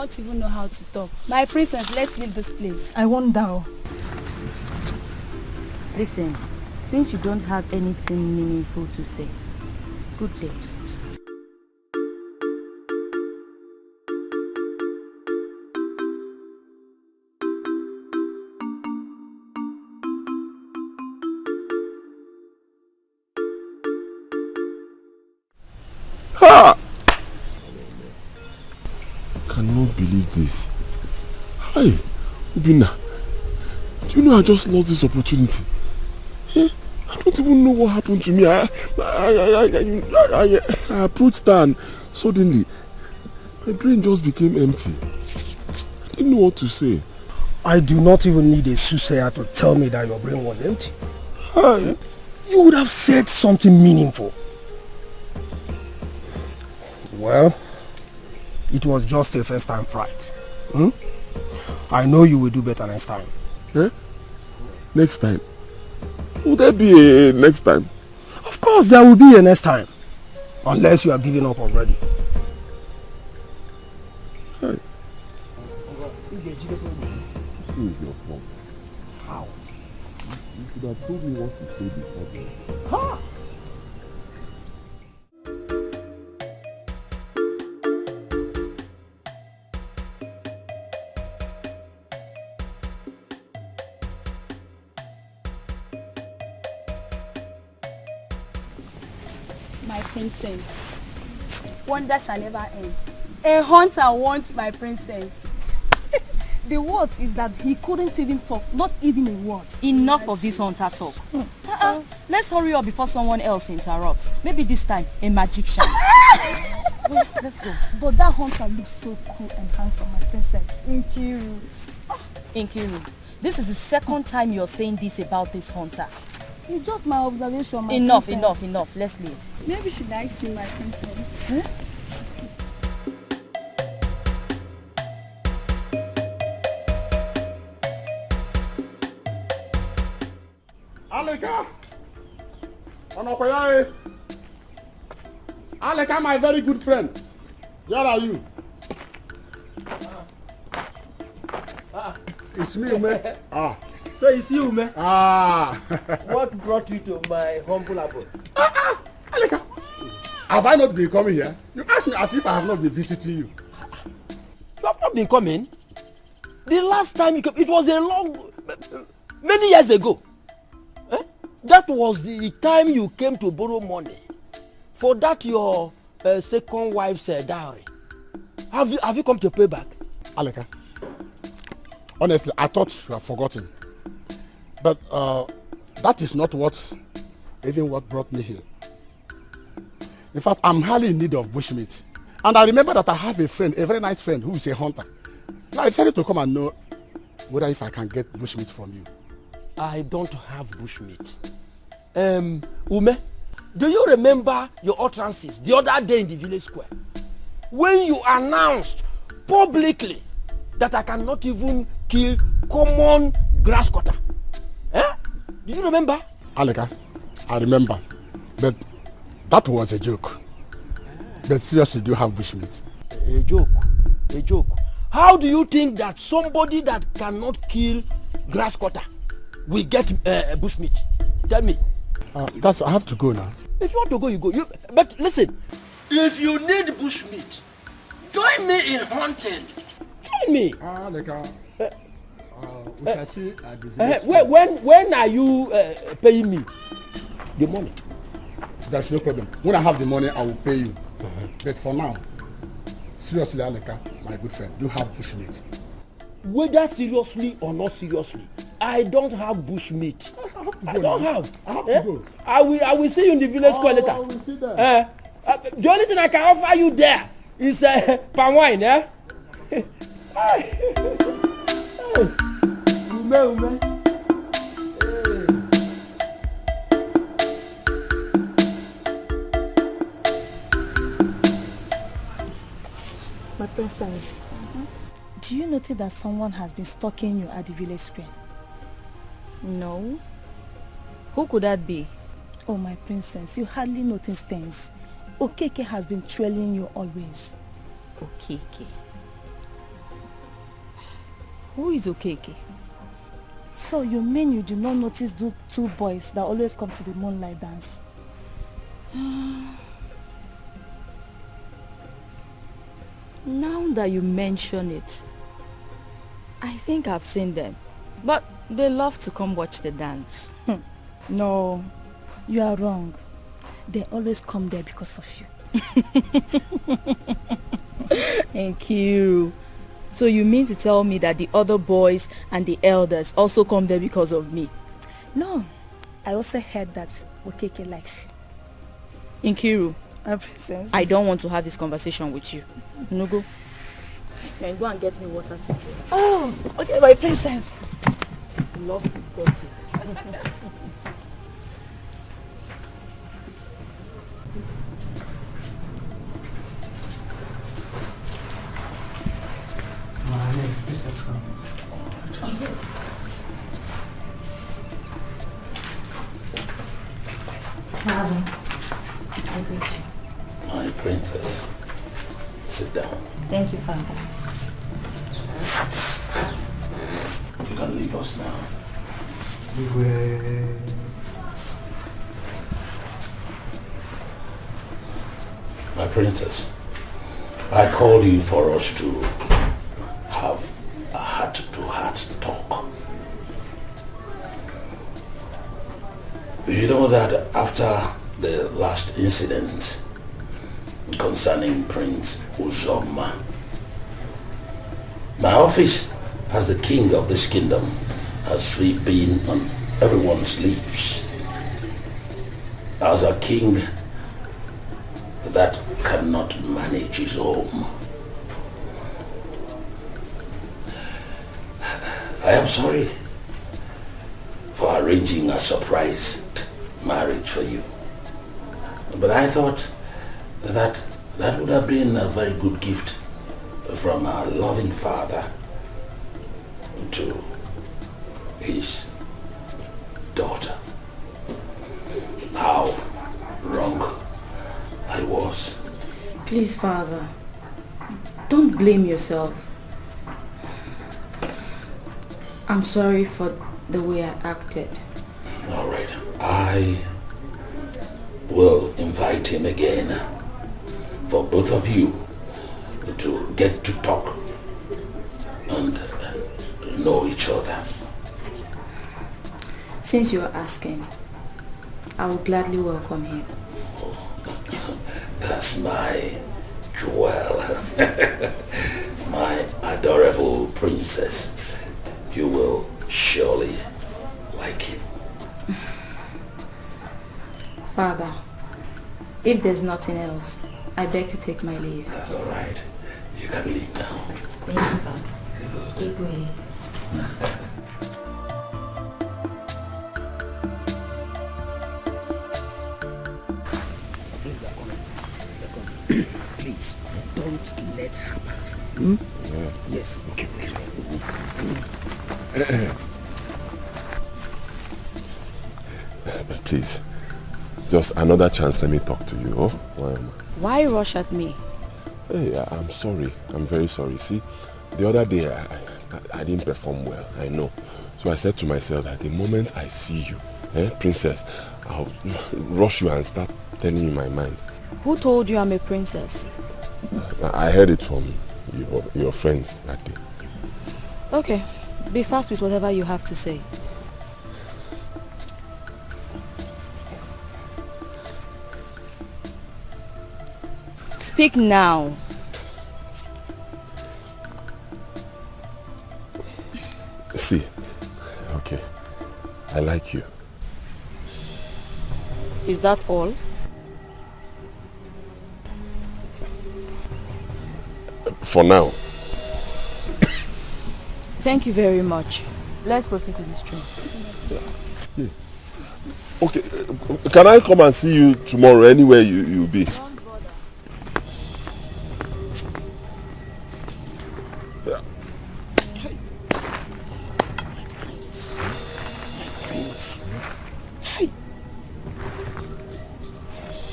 not even know how to talk. My princess, let's leave this place. I wonder. Listen, since you don't have anything meaningful to say, good day. Ha! I cannot believe this. Hi, Ubina. Do you know I just lost this opportunity? I don't even know what happened to me. I approached her and suddenly my brain just became empty. I didn't know what to say. I do not even need a soothsayer to tell me that your brain was empty. Hi. You would have said something meaningful. Well, it was just a first time fright. I know you will do better next time. Eh? Next time? Will there be a next time? Of course there will be a next time. Unless you are giving up already. Hey. Who is your fault? How? You should have told me what to say before then. Ha! My princess. Wonder shall never end. A hunter wants my princess. The worst is that he couldn't even talk, not even a word. Enough of this hunter talk. Let's hurry up before someone else interrupts. Maybe this time, a magician. Wait, let's go. But that hunter looks so cool and handsome, my princess. Nkiru. Nkiru, this is the second time you're saying this about this hunter. It's just my observation, my Enough, princess. enough. Let's leave. Maybe she likes him, my princess. Huh? Aleka! Aleka, my very good friend. Where are you? It's me, Ume. So it's you, man. What brought you to my humble abode? Aleka, have I not been coming here? You ask me as if I have not been visiting you. You have not been coming. The last time you came, it was many years ago. That was the time you came to borrow money for that your second wife's dowry. Have you come to pay back? Aleka, honestly, I thought you have forgotten. But that is not what brought me here. In fact, I'm highly in need of bushmeat. And I remember that I have a friend, a very nice friend, who is a hunter. Now I decided to come and know whether if I can get bushmeat from you. I don't have bushmeat. Ume, do you remember your utterances the other day in the village square? When you announced publicly that I cannot even kill common grass cutter. Do you remember? Aleka, I remember. But that was a joke. But seriously, do you have bushmeat? A joke. How do you think that somebody that cannot kill grass cutter will get bushmeat? Tell me. I have to go now. If you want to go, you go. But listen, if you need bushmeat, join me in hunting. Join me. Aleka, we shall see at the village. When are you paying me the money? There's no problem. When I have the money, I will pay you. But for now, seriously, Aleka, my good friend, you have bushmeat. Whether seriously or not seriously, I don't have bushmeat. I don't have. I have to go. I will see you in the village square later. I will see there. The only thing I can offer you there is palm wine. Ume. My princess, do you notice that someone has been stalking you at the village square? No. Who could that be? Oh, my princess, you hardly notice things. Okeke has been trailing you always. Okeke. Who is Okeke? So you mean you do not notice those two boys that always come to the moonlight dance? Now that you mention it, I think I've seen them. But they love to come watch the dance. No, you are wrong. They always come there because of you. Thank you. So you mean to tell me that the other boys and the elders also come there because of me? No, I also heard that Okeke likes you. Nkiru, princess. I don't want to have this conversation with you. No go. Then go and get me water to drink. Oh, okay, my princess. Love to gossip. My princess, sit down. Thank you, Father. You can leave us now. My princess, I called you for us to have a heart-to-heart talk. You know that after the last incident concerning Prince Uzoma, my office as the king of this kingdom has been on everyone's lips. As a king that cannot manage his home. I am sorry for arranging a surprise marriage for you. But I thought that would have been a very good gift from a loving father to his daughter. How wrong I was. Please, Father, don't blame yourself. I'm sorry for the way I acted. All right, I will invite him again for both of you to get to talk and know each other. Since you are asking, I will gladly welcome him. That's my jewel. My adorable princess. You will surely like him. Father, if there's nothing else, I beg to take my leave. That's all right. You can leave now. Thank you, Father. Keep going. Please, don't let her pass. Yes. Okay. Please, just another chance. Let me talk to you. Oh, Why rush at me? hey, I'm sorry. I'm very sorry. See, the other day I didn't perform well. I know. So I said to myself that the moment I see you, princess, I'll rush you and start telling you my mind. Who told you I'm a princess? I heard it from your friends that day. Okay, be fast with whatever you have to say. Speak now. See, okay, I like you. Is that all? For now. Thank you very much. Let's proceed to this train. Yeah. Okay, can I come and see you tomorrow anywhere you'll be? Yeah.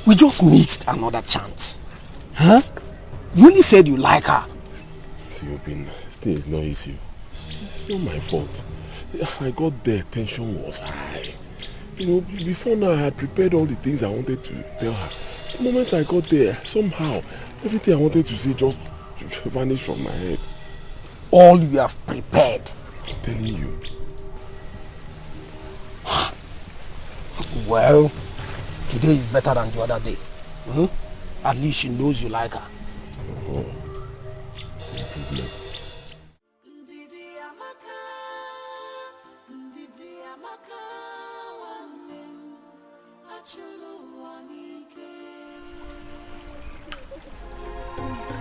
We just missed another chance. Huh? You only said you like her. See, you've been, still it's not easy. It's not my fault. I got there, tension was high. You know, before now I had prepared all the things I wanted to tell her. The moment I got there, somehow, everything I wanted to say just vanished from my head. All you have prepared. I'm telling you. Well, today is better than the other day. At least she knows you like her. Oh, it's an improvement.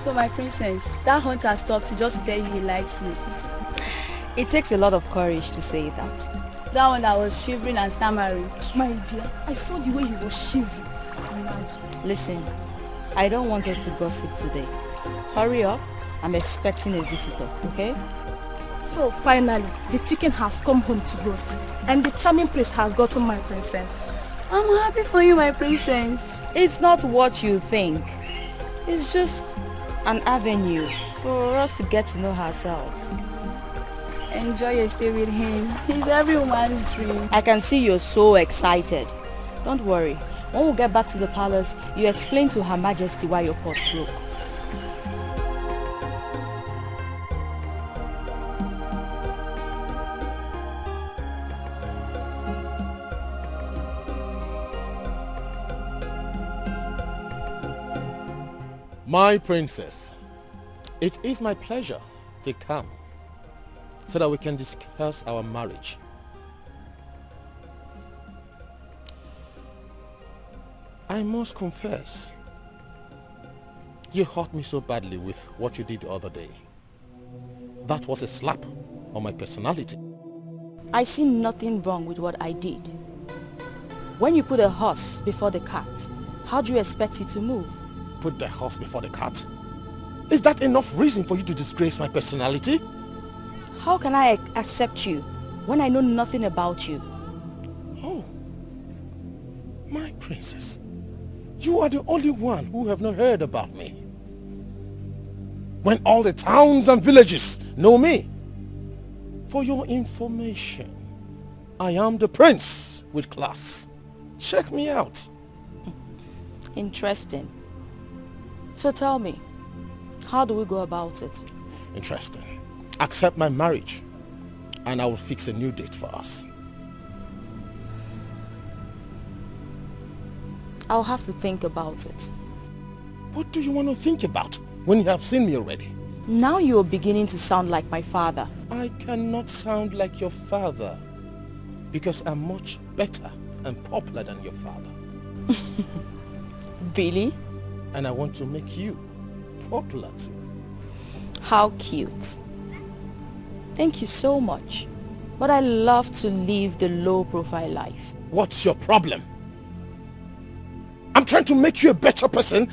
So my princess, that hunter stopped to just tell you he likes you. It takes a lot of courage to say that. That one that was shivering and stammering. My dear, I saw the way he was shivering. Listen, I don't want us to gossip today. Hurry up, I'm expecting a visitor, okay? So finally, the chicken has come home to roast, and the charming prince has gotten my princess. I'm happy for you, my princess. It's not what you think. It's just an avenue for us to get to know ourselves. Enjoy your stay with him. He's every woman's dream. I can see you're so excited. Don't worry. When we get back to the palace, you explain to Her Majesty why your pot broke. My princess, it is my pleasure to come so that we can discuss our marriage. I must confess, you hurt me so badly with what you did the other day. That was a slap on my personality. I see nothing wrong with what I did. When you put a horse before the cart, how do you expect it to move? Put the horse before the cart? Is that enough reason for you to disgrace my personality? How can I accept you when I know nothing about you? Oh, my princess, you are the only one who have not heard about me. When all the towns and villages know me. For your information, I am the prince with class. Check me out. Interesting. So tell me, how do we go about it? Interesting. Accept my marriage and I will fix a new date for us. I'll have to think about it. What do you want to think about when you have seen me already? Now you're beginning to sound like my father. I cannot sound like your father because I'm much better and popular than your father. Really? And I want to make you popular too. How cute. Thank you so much. But I love to live the low-profile life. What's your problem? I'm trying to make you a better person,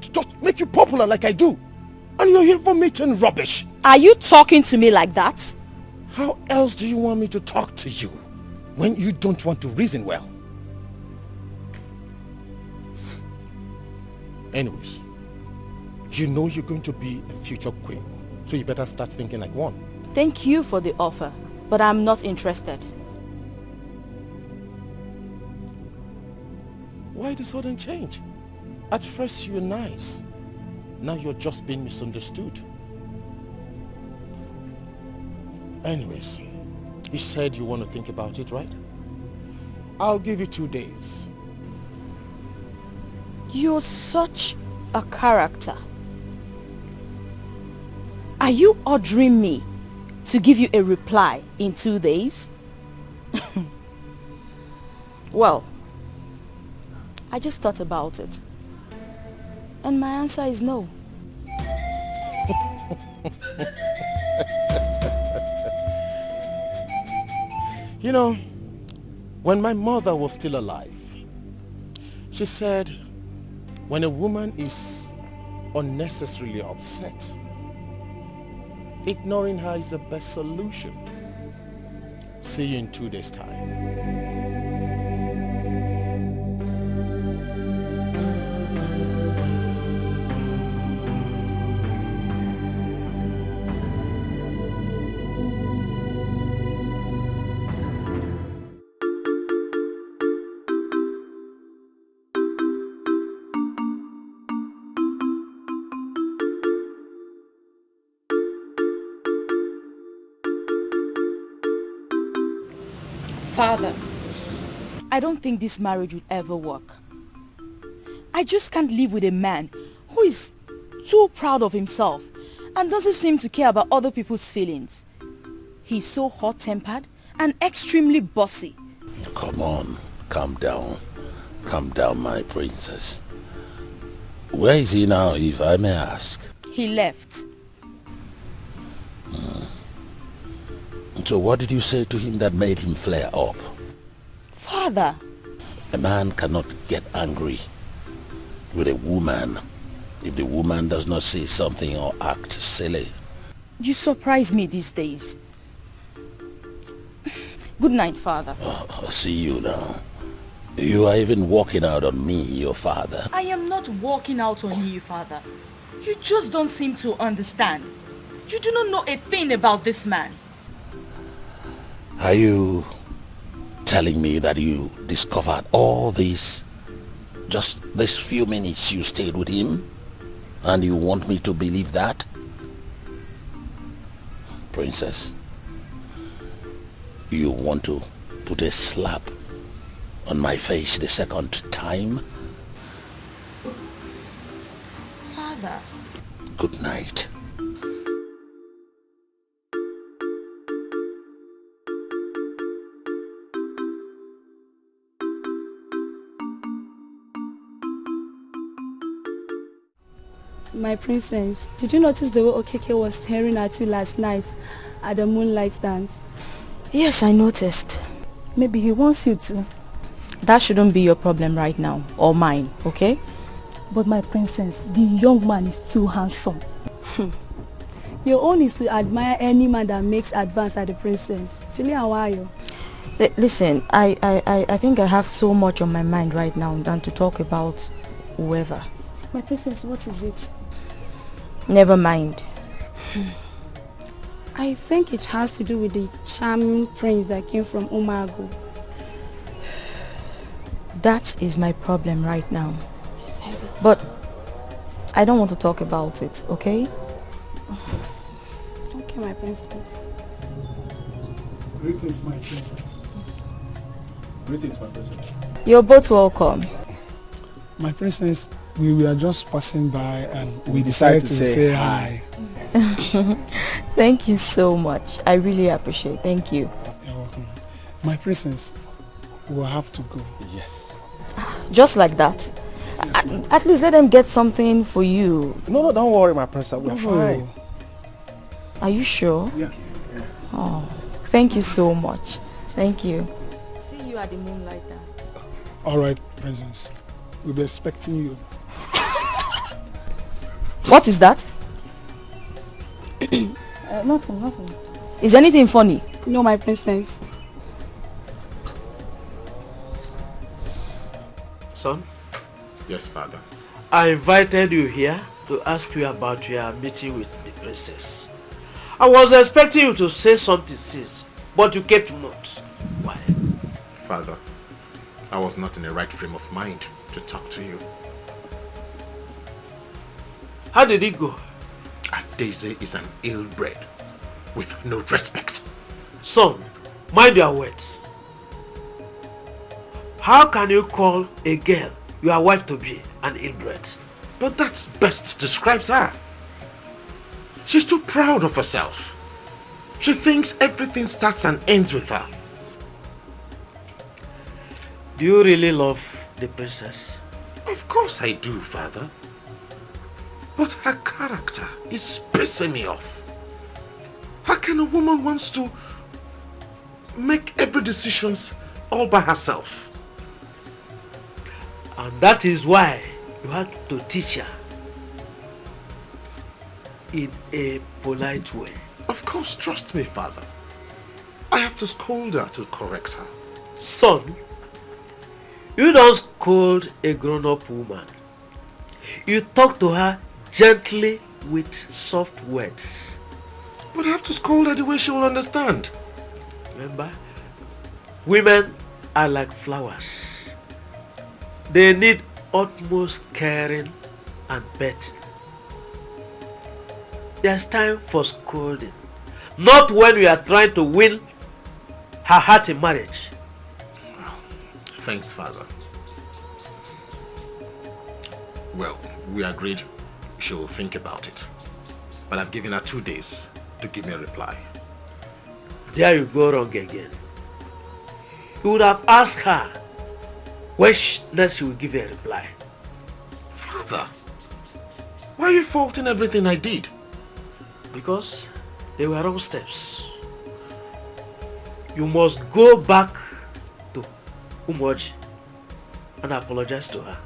just make you popular like I do. And you're here vomiting rubbish. Are you talking to me like that? How else do you want me to talk to you when you don't want to reason well? Anyways, you know you're going to be a future queen, so you better start thinking like one. Thank you for the offer, but I'm not interested. Why the sudden change? At first you were nice. Now you're just being misunderstood. Anyways, you said you want to think about it, right? I'll give you 2 days. You're such a character. Are you ordering me to give you a reply in 2 days? Well, I just thought about it. And my answer is no. You know, when my mother was still alive, she said, when a woman is unnecessarily upset, ignoring her is the best solution. See you in 2 days' time. Father, I don't think this marriage would ever work. I just can't live with a man who is too proud of himself and doesn't seem to care about other people's feelings. He's so hot-tempered and extremely bossy. Come on, calm down. Calm down, my princess. Where is he now, if I may ask? He left. So what did you say to him that made him flare up? Father. A man cannot get angry with a woman if the woman does not say something or act silly. You surprise me these days. Good night, Father. I'll see you now. You are even walking out on me, your father. I am not walking out on you, Father. You just don't seem to understand. You do not know a thing about this man. Are you telling me that you discovered all this just this few minutes you stayed with him? And you want me to believe that? Princess, you want to put a slap on my face the second time? Father. Good night. My princess, did you notice the way Okeke was staring at you last night at the moonlight dance? Yes, I noticed. Maybe he wants you to. That shouldn't be your problem right now, or mine, okay? But my princess, the young man is too handsome. Your own is to admire any man that makes advance at the princess. Julia, how are you? Listen, I think I have so much on my mind right now than to talk about whoever. My princess, what is it? Never mind. I think it has to do with the charming prince that came from Umago. That is my problem right now. But I don't want to talk about it, okay? Okay, my princess. Greetings, my princess. Greetings, my princess. You're both welcome. My princess, we were just passing by and we decided to say hi. Thank you so much. I really appreciate it. Thank you. You're welcome. My princess, we'll have to go. Yes. Just like that? At least let them get something for you. No, don't worry, my princess. We're fine. Are you sure? Yeah. Oh, thank you so much. Thank you. See you at the moonlight dance. All right, princess. We'll be expecting you. What is that? Nothing. Is anything funny? No, my princess. Son? Yes, father. I invited you here to ask you about your meeting with the princess. I was expecting you to say something since, but you kept mute. Why? Father, I was not in the right frame of mind to talk to you. How did it go? Daisy is an ill-bred, with no respect. Son, mind your words. How can you call a girl your wife to be an ill-bred? But that best describes her. She's too proud of herself. She thinks everything starts and ends with her. Do you really love the princess? Of course I do, father. But her character is pissing me off. How can a woman wants to make every decision all by herself? And that is why you had to teach her in a polite way. Of course, trust me, father. I have to scold her to correct her. Son, you don't scold a grown-up woman. You talk to her gently with soft words. But I have to scold her the way she will understand. Remember, women are like flowers. They need utmost caring and petting. There's time for scolding. Not when we are trying to win her heart in marriage. Thanks, Father. Well, we agreed she will think about it. But I've given her 2 days to give me a reply. There you go wrong again. You would have asked her when next she will give you a reply. Father, why are you faulting everything I did? Because they were wrong steps. You must go back to Umoji and apologize to her.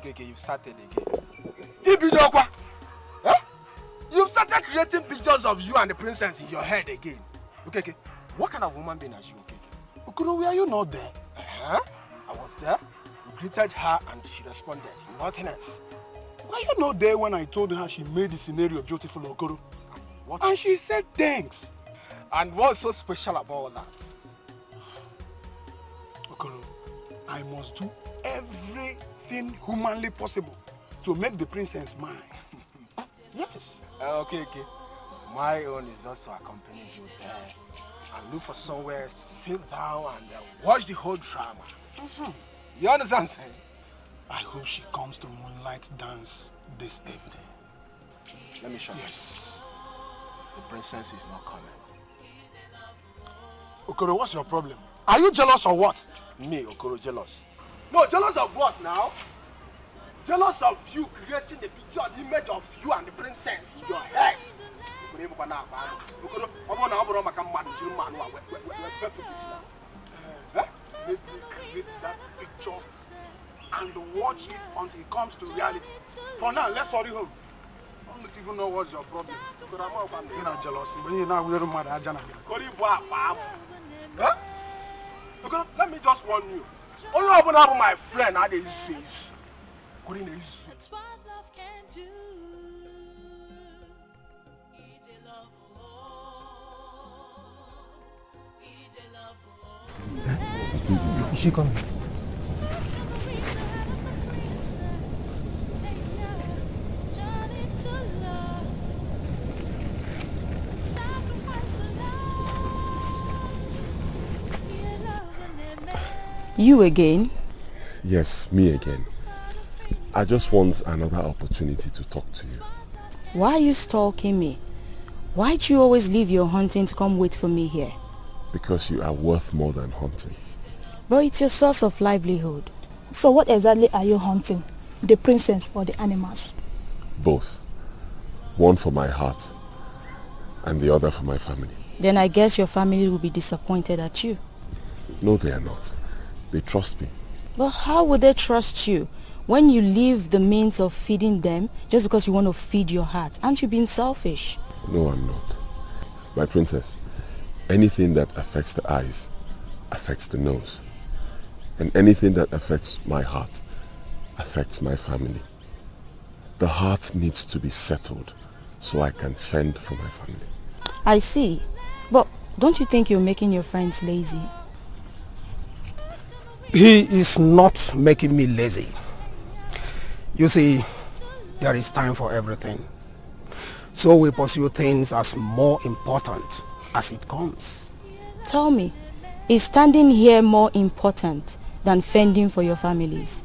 Okay, you've started again. Huh? You've started creating pictures of you and the princess in your head again. Okay, what kind of woman being are you, okay? Okoro, were you not there? I was there. You greeted her and she responded. Nothing else. Were you not there when I told her she made the scenario beautiful, Okoro? What? And she said thanks. And what's so special about that? Okoro, I must do everything humanly possible to make the princess mine. Yes. Okay. My own is also accompany you there and look for somewhere to sit down and watch the whole drama. You understand, saying? I hope she comes to Moonlight Dance this evening. Let me show you. Yes. The princess is not coming. Okoro, what's your problem? Are you jealous or what? Me, Okoro, jealous. No, jealous of what now? Jealous of you creating the picture, the image of you and the princess in your head. Let me create that picture and watch it until it comes to reality. For now, let's hurry home. I don't even know what's your problem. You're not jealous. You're not wearing my ajana. Huh? Okay, let me just warn you. Only open up my friend had his face. That's what love can do. Is she coming? You again? Yes, me again. I just want another opportunity to talk to you. Why are you stalking me? Why'd you always leave your hunting to come wait for me here? Because you are worth more than hunting. But it's your source of livelihood. So what exactly are you hunting? The princess or the animals? Both. One for my heart and the other for my family. Then I guess your family will be disappointed at you. No, they are not. They trust me. But how would they trust you when you leave the means of feeding them just because you want to feed your heart? Aren't you being selfish? No, I'm not. My princess, anything that affects the eyes affects the nose. And anything that affects my heart affects my family. The heart needs to be settled so I can fend for my family. I see. But don't you think you're making your friends lazy? He is not making me lazy. You see, there is time for everything. So we pursue things as more important as it comes. Tell me, is standing here more important than fending for your families?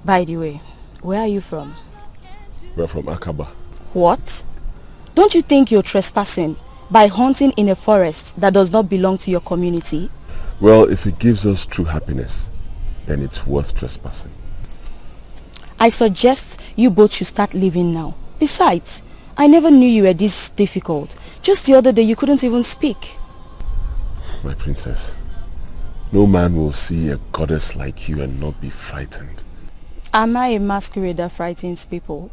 By the way, where are you from? We're from Akaba. What? Don't you think you're trespassing by hunting in a forest that does not belong to your community? Well, if it gives us true happiness, then it's worth trespassing. I suggest you both should start living now. Besides, I never knew you were this difficult. Just the other day you couldn't even speak. My princess, no man will see a goddess like you and not be frightened. Am I a masquerade that frightens people?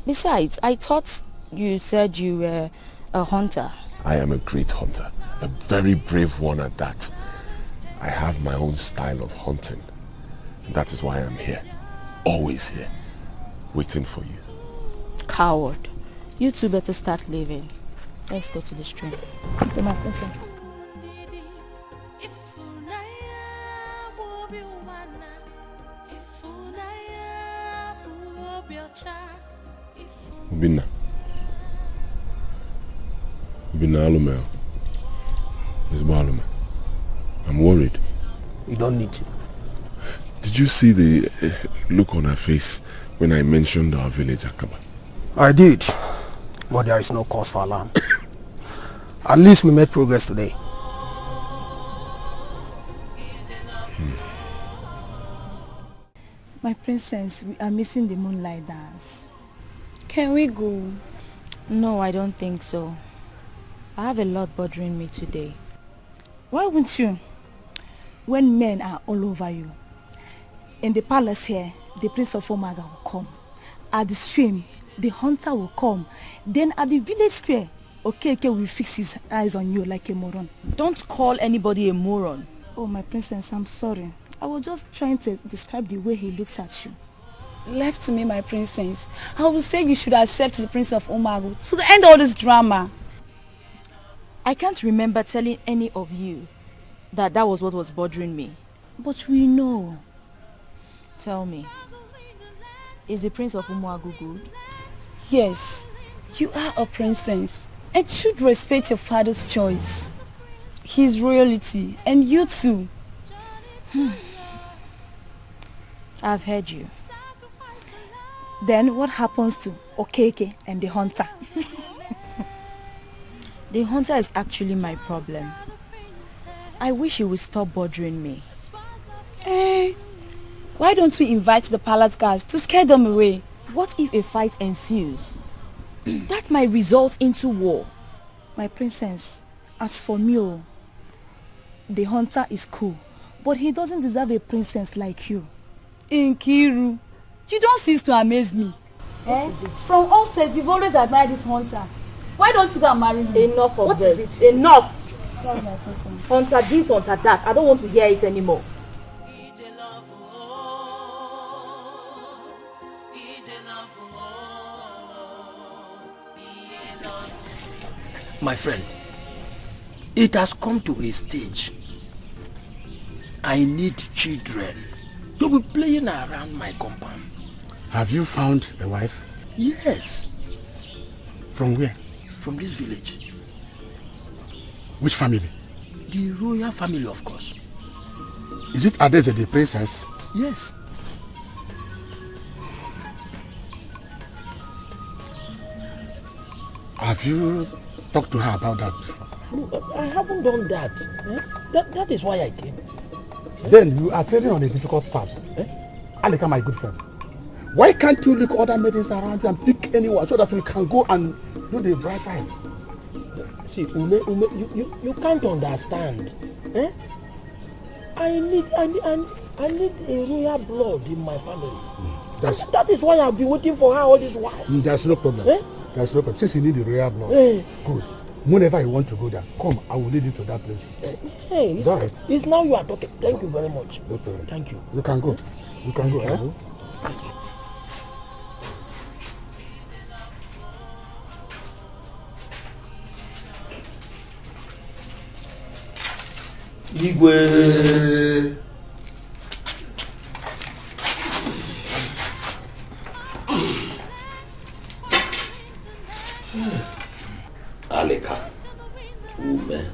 Besides, I thought You said you were a hunter. I am a great hunter, a very brave one at that. I have my own style of hunting. And that is why I'm here, always here, waiting for you. Coward. You two better start leaving. Let's go to the stream. Okay, my princess. Ubina. Ubina Alume. I'm worried. You don't need to. Did you see the look on her face when I mentioned our village, Akaba? I did, but there is no cause for alarm. At least we made progress today. My princess, we are missing the moonlight dance. Can we go? No, I don't think so. I have a lot bothering me today. Why won't you? When men are all over you. In the palace here, the Prince of Omaga will come. At the stream, the hunter will come. Then at the village square, Okeke will fix his eyes on you like a moron. Don't call anybody a moron. Oh, my princess, I'm sorry. I was just trying to describe the way he looks at you. Left to me, my princess, I would say you should accept the Prince of Omago to end all this drama. I can't remember telling any of you that was what was bothering me. But we know. Tell me, is the Prince of Omago good? Yes, you are a princess and should respect your father's choice. His royalty, and you too. I've heard you. Then what happens to Okeke and the hunter? The hunter is actually my problem. I wish he would stop bothering me. Why don't we invite the palace guards to scare them away? What if a fight ensues? That might result into war. My princess, as for me, the hunter is cool, but he doesn't deserve a princess like you. Nkiru, you don't cease to amaze me. From all sides, you've always admired this hunter. Why don't you go and marry him? Enough of this. Enough! Hunter this, hunter that. I don't want to hear it anymore. My friend, it has come to a stage. I need children to be playing around my compound. Have you found a wife? Yes. From where? From this village. Which family? The royal family, of course. Is it Adeze the princess? Yes. Have you talked to her about that before? No, I haven't done that. That is why I came. Then you are treading on a difficult path. Alika, my good friend. Why can't you look other maidens around you and pick anyone so that we can go and do the bright eyes? See, Ume, you can't understand. I need a royal blood in my family. That is why I'll be waiting for her all this while. There's no problem. There's no problem. Since you need the royal blood, good. Whenever you want to go there, come, I will lead you to that place. Hey, it's now you are talking. Thank you very much. No problem. Thank you. You can go. You can go, Igwe. Alika, Ume,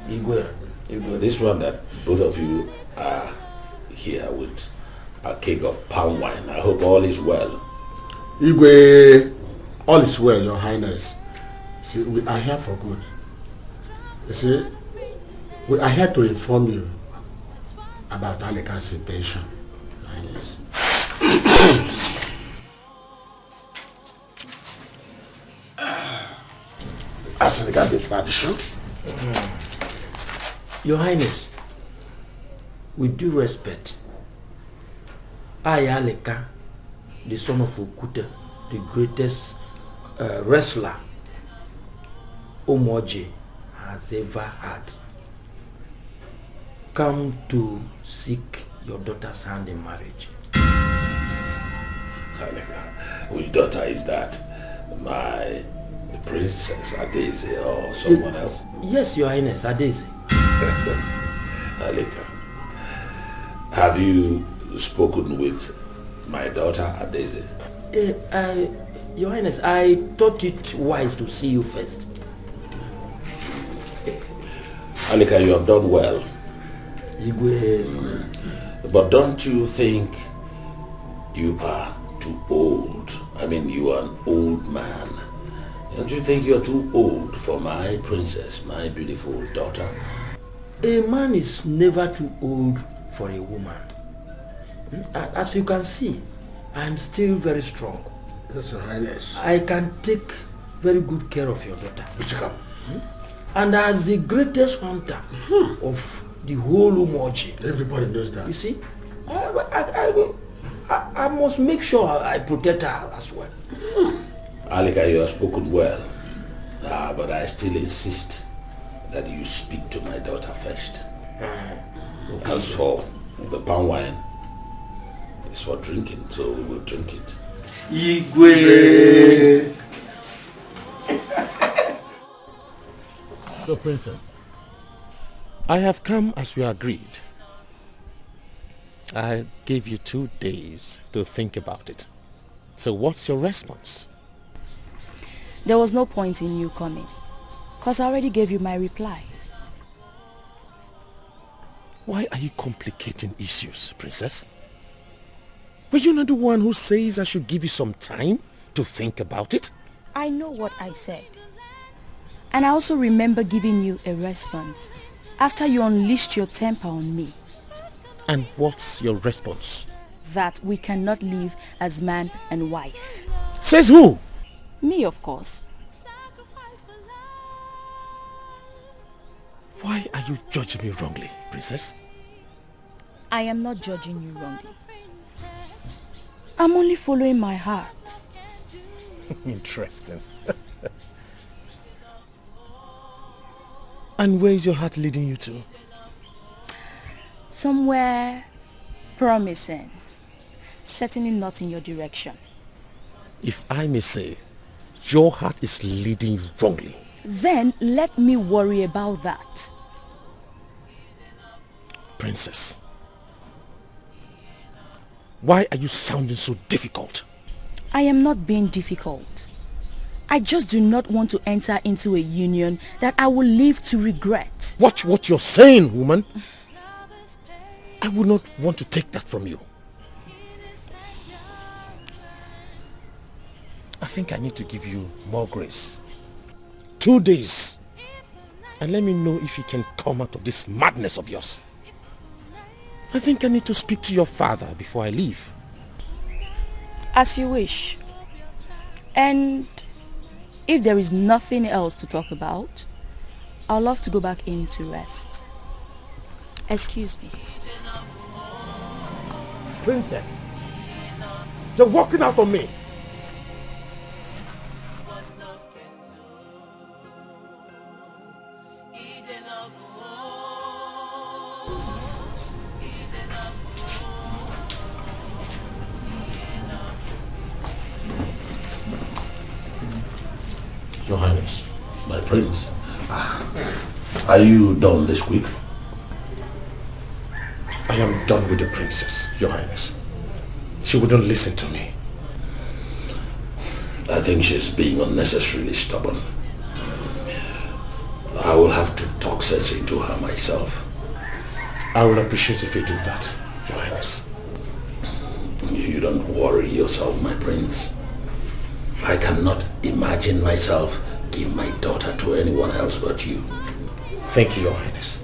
Igwe. This one that both of you are here with a keg of palm wine. I hope all is well. Igwe, all is well, Your Highness. See, we are here for good. You see, we are here to inform you about Alika's intention, Your Highness. As regards the tradition, Your Highness, with due respect, I, Alika, the son of Okuta, the greatest wrestler Umoji has ever had come to seek your daughter's hand in marriage. Which daughter is that? My princess Adeze or someone else? Yes, Your Highness, Adeze. Alika, have you spoken with my daughter Adeze? Your Highness, I thought it wise to see you first. Alika, you have done well. Igwe. But don't you think you are too old? I mean, you are an old man. Don't you think you're too old for my princess, my beautiful daughter? A man is never too old for a woman. As you can see, I am still very strong. Yes, Your Highness. I can take very good care of your daughter. Uchikam. And as the greatest hunter of the whole Umoji. Everybody knows that. You see, I must make sure I protect her as well. Alika, you have spoken well. But I still insist that you speak to my daughter first. As for the palm wine, it's for drinking, so we will drink it. Igwe! So, Princess, I have come as we agreed. I gave you 2 days to think about it. So what's your response? There was no point in you coming, because I already gave you my reply. Why are you complicating issues, Princess? Were you not the one who says I should give you some time to think about it? I know what I said. And I also remember giving you a response after you unleashed your temper on me. And what's your response? That we cannot live as man and wife. Says who? Me, of course. Why are you judging me wrongly, Princess? I am not judging you wrongly. I'm only following my heart. Interesting. And where is your heart leading you to? Somewhere promising. Certainly not in your direction. If I may say, your heart is leading you wrongly. Then let me worry about that. Princess, why are you sounding so difficult? I am not being difficult. I just do not want to enter into a union that I will live to regret. Watch what you're saying, woman. I would not want to take that from you. I think I need to give you more grace. 2 days. And let me know if you can come out of this madness of yours. I think I need to speak to your father before I leave. As you wish. And if there is nothing else to talk about, I'd love to go back in to rest. Excuse me. Princess, you're walking out on me. Your Highness, my prince, are you done this week? I am done with the princess, Your Highness. She wouldn't listen to me. I think she's being unnecessarily stubborn. I will have to talk sense into her myself. I will appreciate if you do that, Your Highness. You don't worry yourself, my prince. I cannot imagine myself give my daughter to anyone else but you. Thank you, Your Highness.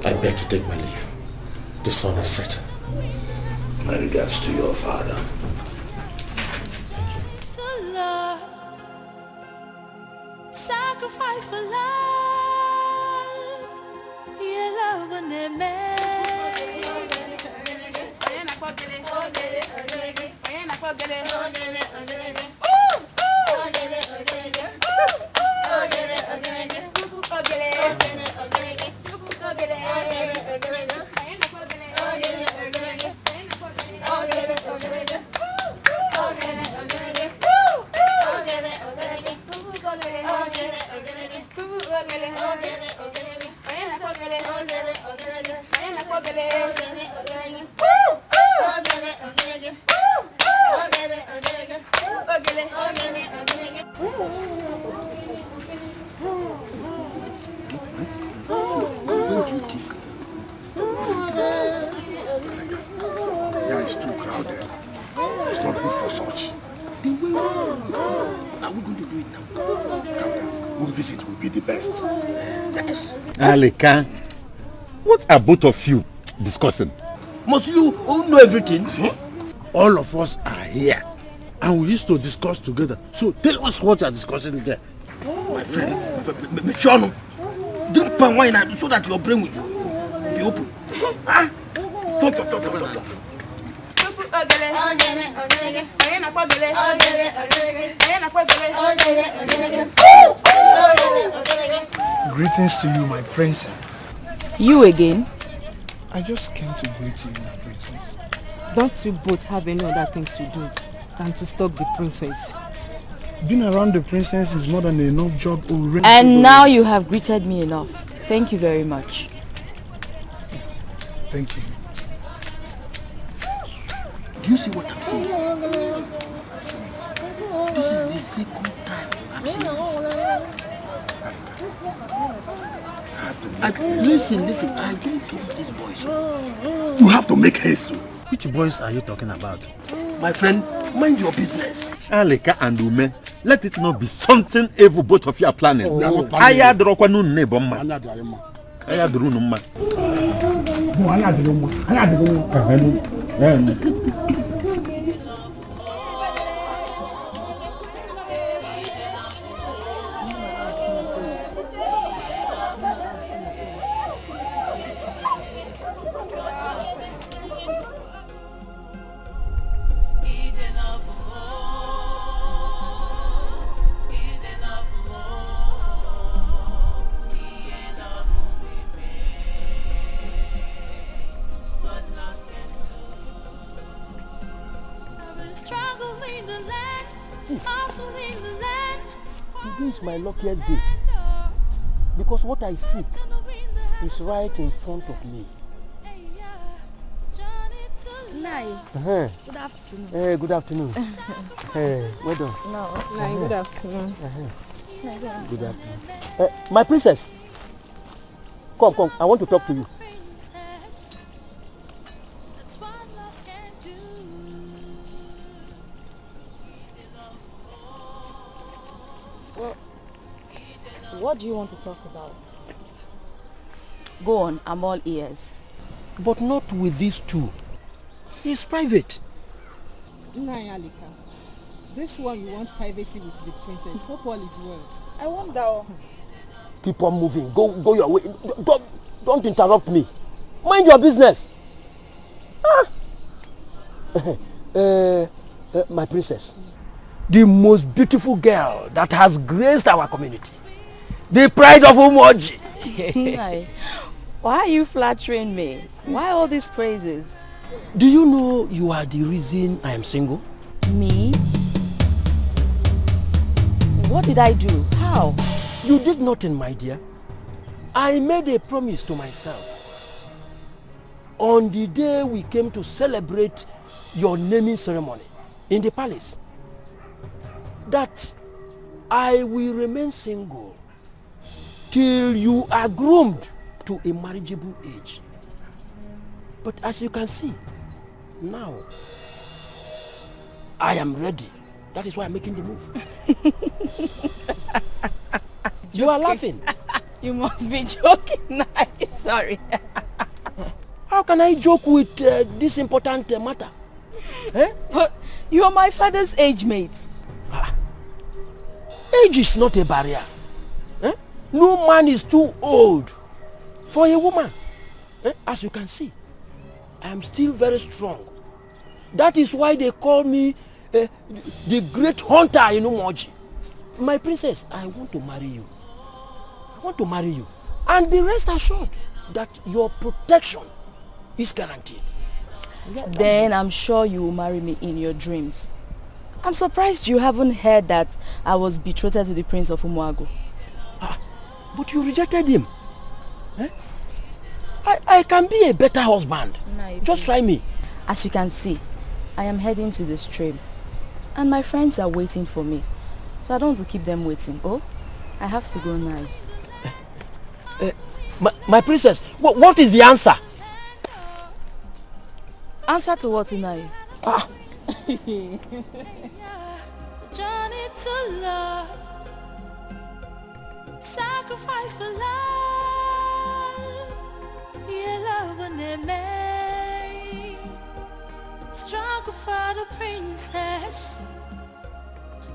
I beg to take my leave. The sun is setting. My regards to your father. Thank you. To love, sacrifice for love. Yeah, love and Yeah, it's too crowded. It's not good for such. Then when are we going to do it now? One visit will be the best. Yes. Alika, what are both of you discussing? Must you know everything? All of us are here and we used to discuss together. So tell us what you are discussing there. My friends, Michono, drink palm wine so that your brain will be open. Ah? Talk. Greetings to you, my princess. You again? I just came to greet you, my princess. Don't you both have any other thing to do than to stop the princess? Being around the princess is more than enough job already. And now you have greeted me enough. Thank you very much. Thank you. Do you see what I'm saying? This is the second time I'm saying this. Listen, I don't talk these boys. You have to make haste. Which boys are you talking about? My friend, mind your business. Alika and Ume, let it not be something evil both of you are planning. Aya drokwa nu nebo mma. Aya dru nu mma. Today is my luckiest day because what I seek is right in front of me. Good afternoon. Good afternoon. Well done. No, good afternoon. Good afternoon. My princess, come. I want to talk to you. What do you want to talk about? Go on, I'm all ears. But not with these two. It's private. Alika, this one you want privacy with the princess. Hope all is well. I wonder. Keep on moving. Go your way. Don't interrupt me. Mind your business. My princess, the most beautiful girl that has graced our community. The pride of Umoji. Why are you flattering me? Why all these praises? Do you know you are the reason I am single? Me? What did I do? How? You did nothing, my dear. I made a promise to myself. On the day we came to celebrate your naming ceremony in the palace, that I will remain single till you are groomed to a marriageable age. But as you can see, now I am ready. That is why I'm making the move. You are laughing. You must be joking. Sorry. How can I joke with this important matter? But you are my father's age mate. Age is not a barrier. No man is too old for a woman. As you can see, I am still very strong. That is why they call me the great hunter in Umoji. My princess, I want to marry you. I want to marry you. And be rest assured that your protection is guaranteed. Then I'm sure you will marry me in your dreams. I'm surprised you haven't heard that I was betrothed to the Prince of Umuago. But you rejected him. I can be a better husband. No, Just try me. As you can see, I am heading to the stream. And my friends are waiting for me. So I don't want to keep them waiting. Oh, I have to go now. My princess, what is the answer? Answer to what, Unai? Journey to love, sacrifice for love, yeah, love and me, struggle for the princess.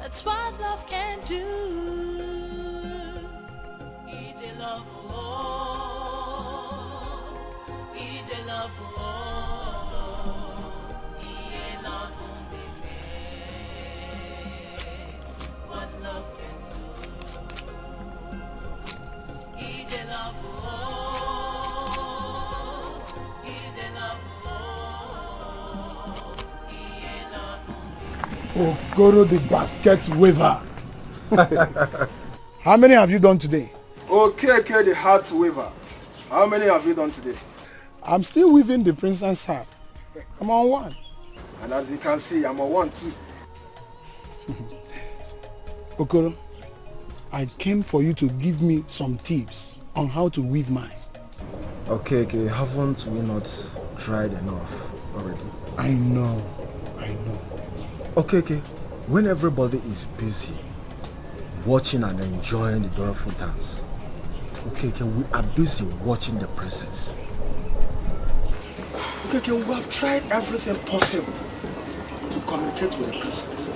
That's what love can do. Ije love, oh, Ije love, oh, Ije love, what love can do. Ije love, oh, Ije love, oh, Okoro the basket weaver. How many have you done today? Okay, the heart weaver. How many have you done today? I'm still weaving the princess hat. I'm on one. And as you can see, I'm on one too. Okoro, I came for you to give me some tips on how to weave mine. Okay, haven't we not tried enough already? I know. Okay, when everybody is busy watching and enjoying the beautiful dance, okay, we are busy watching the princess. Okay, we have tried everything possible to communicate with the princess,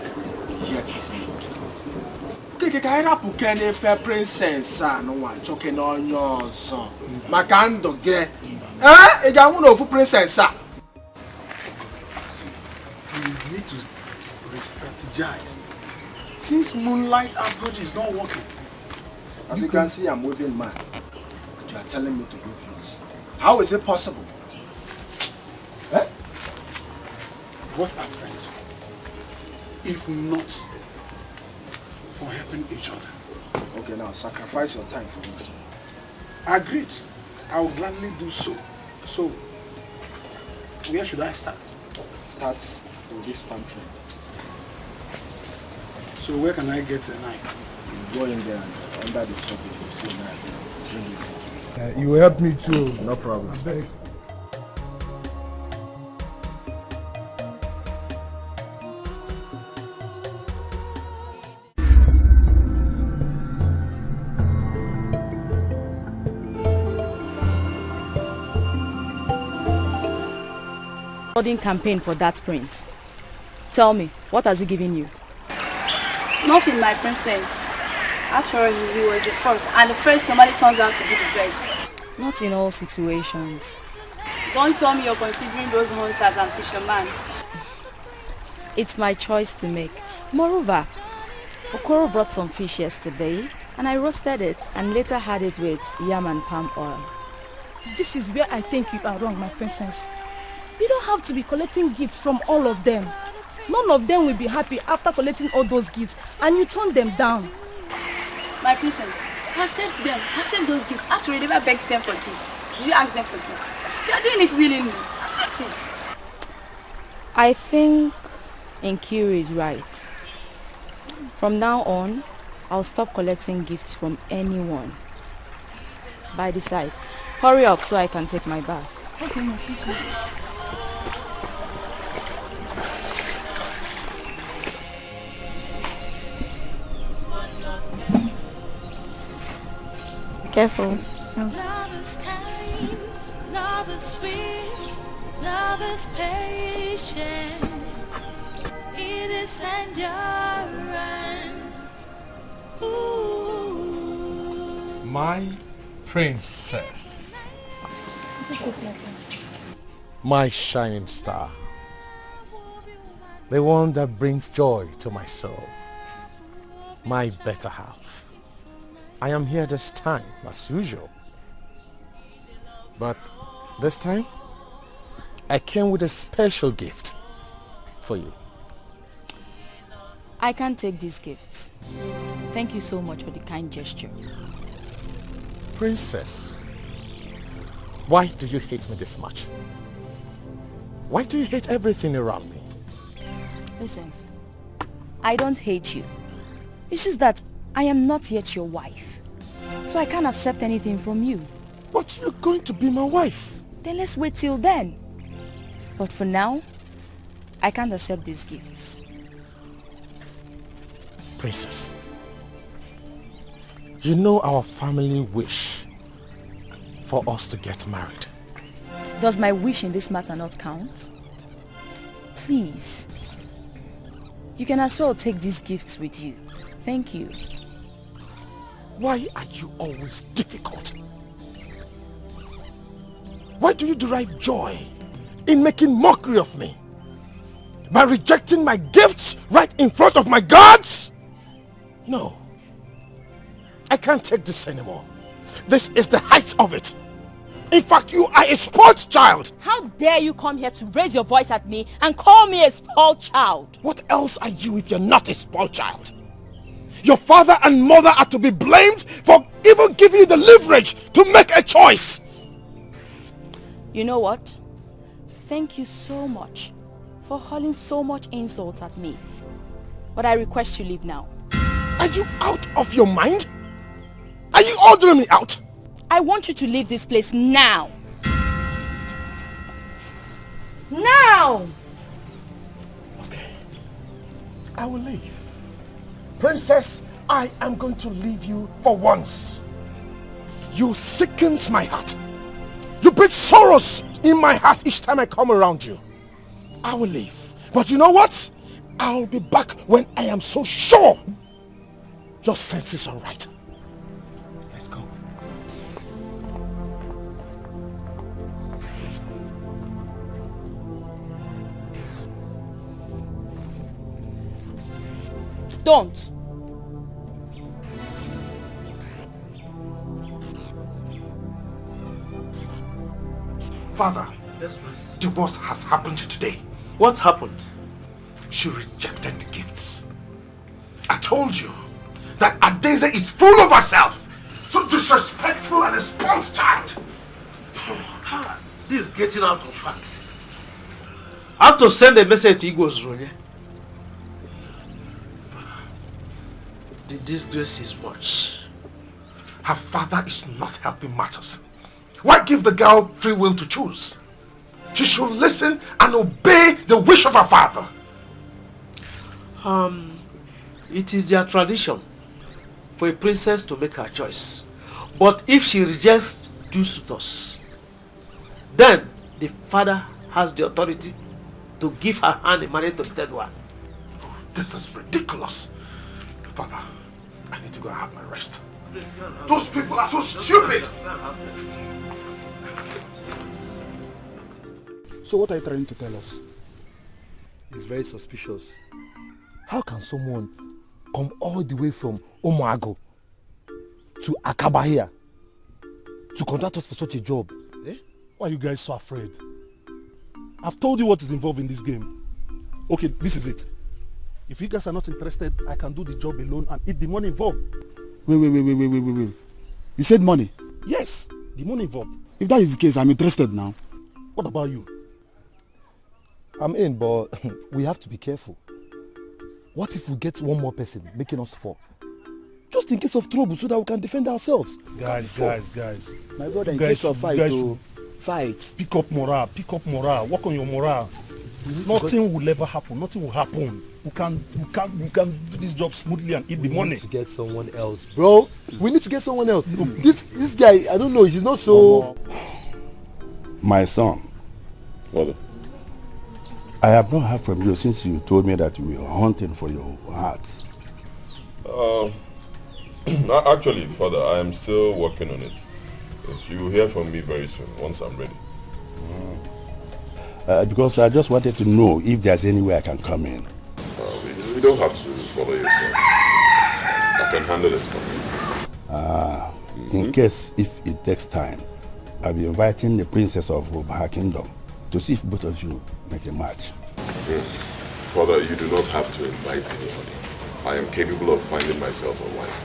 yet it's not. Okay, I rapu kene fair princess no one choking on your son. Makando ge. Eh? Ega won of princess. You need to strategize. Since moonlight approach is not working. As you can see, I'm waving mine. But you are telling me to wave yours. How is it possible? Eh? What are friends for? If not for helping each other. Okay, now sacrifice your time for me. Agreed. I will gladly do so. So, where should I start? Start with this pantry. So where can I get a knife? You go in there and under the topic you see a knife. Bring it. You will help me too. No problem. I beg. Campaign for that prince. Tell me, what has he given you? Nothing, my princess. After all, he was the first, and the first normally turns out to be the best. Not in all situations. Don't tell me you're considering those hunters and fishermen. It's my choice to make. Moreover, Okoro brought some fish yesterday, and I roasted it and later had it with yam and palm oil. This is where I think you are wrong, my princess. You don't have to be collecting gifts from all of them. None of them will be happy after collecting all those gifts, and you turn them down. My princess, accept them. Accept those gifts. After you never begged them for gifts. Did you ask them for gifts? They are doing it willingly. Accept it. I think Nkiru is right. From now on, I'll stop collecting gifts from anyone. By the side, hurry up so I can take my bath. Okay, my princess. Careful. Love is kind, love is sweet, love is patience, it is endurance. Ooh. My princess. This is my princess. My shining star. The one that brings joy to my soul. My better half. I am here this time, as usual. But this time, I came with a special gift for you. I can't take these gifts. Thank you so much for the kind gesture. Princess, Why do you hate me this much? Why do you hate everything around me? Listen, I don't hate you. It's just that I am not yet your wife. So I can't accept anything from you. But you're going to be my wife. Then let's wait till then. But for now, I can't accept these gifts. Princess, you know our family wish for us to get married. Does my wish in this matter not count? Please. You can as well take these gifts with you. Thank you. Why are you always difficult? Why do you derive joy in making mockery of me? By rejecting my gifts right in front of my gods? No. I can't take this anymore. This is the height of it. In fact, you are a spoiled child. How dare you come here to raise your voice at me and call me a spoiled child? What else are you if you're not a spoiled child? Your father and mother are to be blamed for even giving you the leverage to make a choice. You know what? Thank you so much for hurling so much insult at me. But I request you leave now. Are you out of your mind? Are you ordering me out? I want you to leave this place now. Now! Okay. I will leave. Princess, I am going to leave you for once. You sickens my heart. You bring sorrows in my heart each time I come around you. I will leave. But you know what? I'll be back when I am so sure your senses are right. Let's go. Don't. Father, yes, divorce has happened today. What happened? She rejected the gifts. I told you that Adeze is full of herself. So disrespectful and a spoiled child. This is getting out of hand. I have to send a message to Igbo's Ronye. The disgrace is much. Her father is not helping matters. Why give the girl free will to choose? She should listen and obey the wish of her father. It is their tradition for a princess to make her choice. But if she rejects two suitors, then the father has the authority to give her hand in marriage to the third one. Oh, this is ridiculous. Father, I need to go and have my rest. Those people are so stupid. So what are you trying to tell us? It's very suspicious. How can someone come all the way from Omoago to Akaba here to contract us for such a job? Eh? Why are you guys so afraid? I've told you what is involved in this game. Okay, this is it. If you guys are not interested, I can do the job alone and eat the money involved. Wait. You said money? Yes, the money involved. If that is the case, I'm interested now. What about you? I'm in, but we have to be careful. What if we get one more person making us fall? Just in case of trouble so that we can defend ourselves. Guys. My brother, in case of fight, Pick up morale, work on your morale. Nothing will ever happen, nothing will happen. We can do this job smoothly and eat the money. We need to get someone else, bro. We need to get someone else. This guy, I don't know, he's not so... My son. Father. I have not heard from you since you told me that you were hunting for your heart. Actually, Father, I am still working on it. Yes, you will hear from me very soon, once I'm ready. Because I just wanted to know if there's any way I can come in. You don't have to bother yourself. I can handle it. In case if it takes time, I'll be inviting the princess of Obaha Kingdom to see if both of you make a match. Father, you do not have to invite anybody. I am capable of finding myself a wife.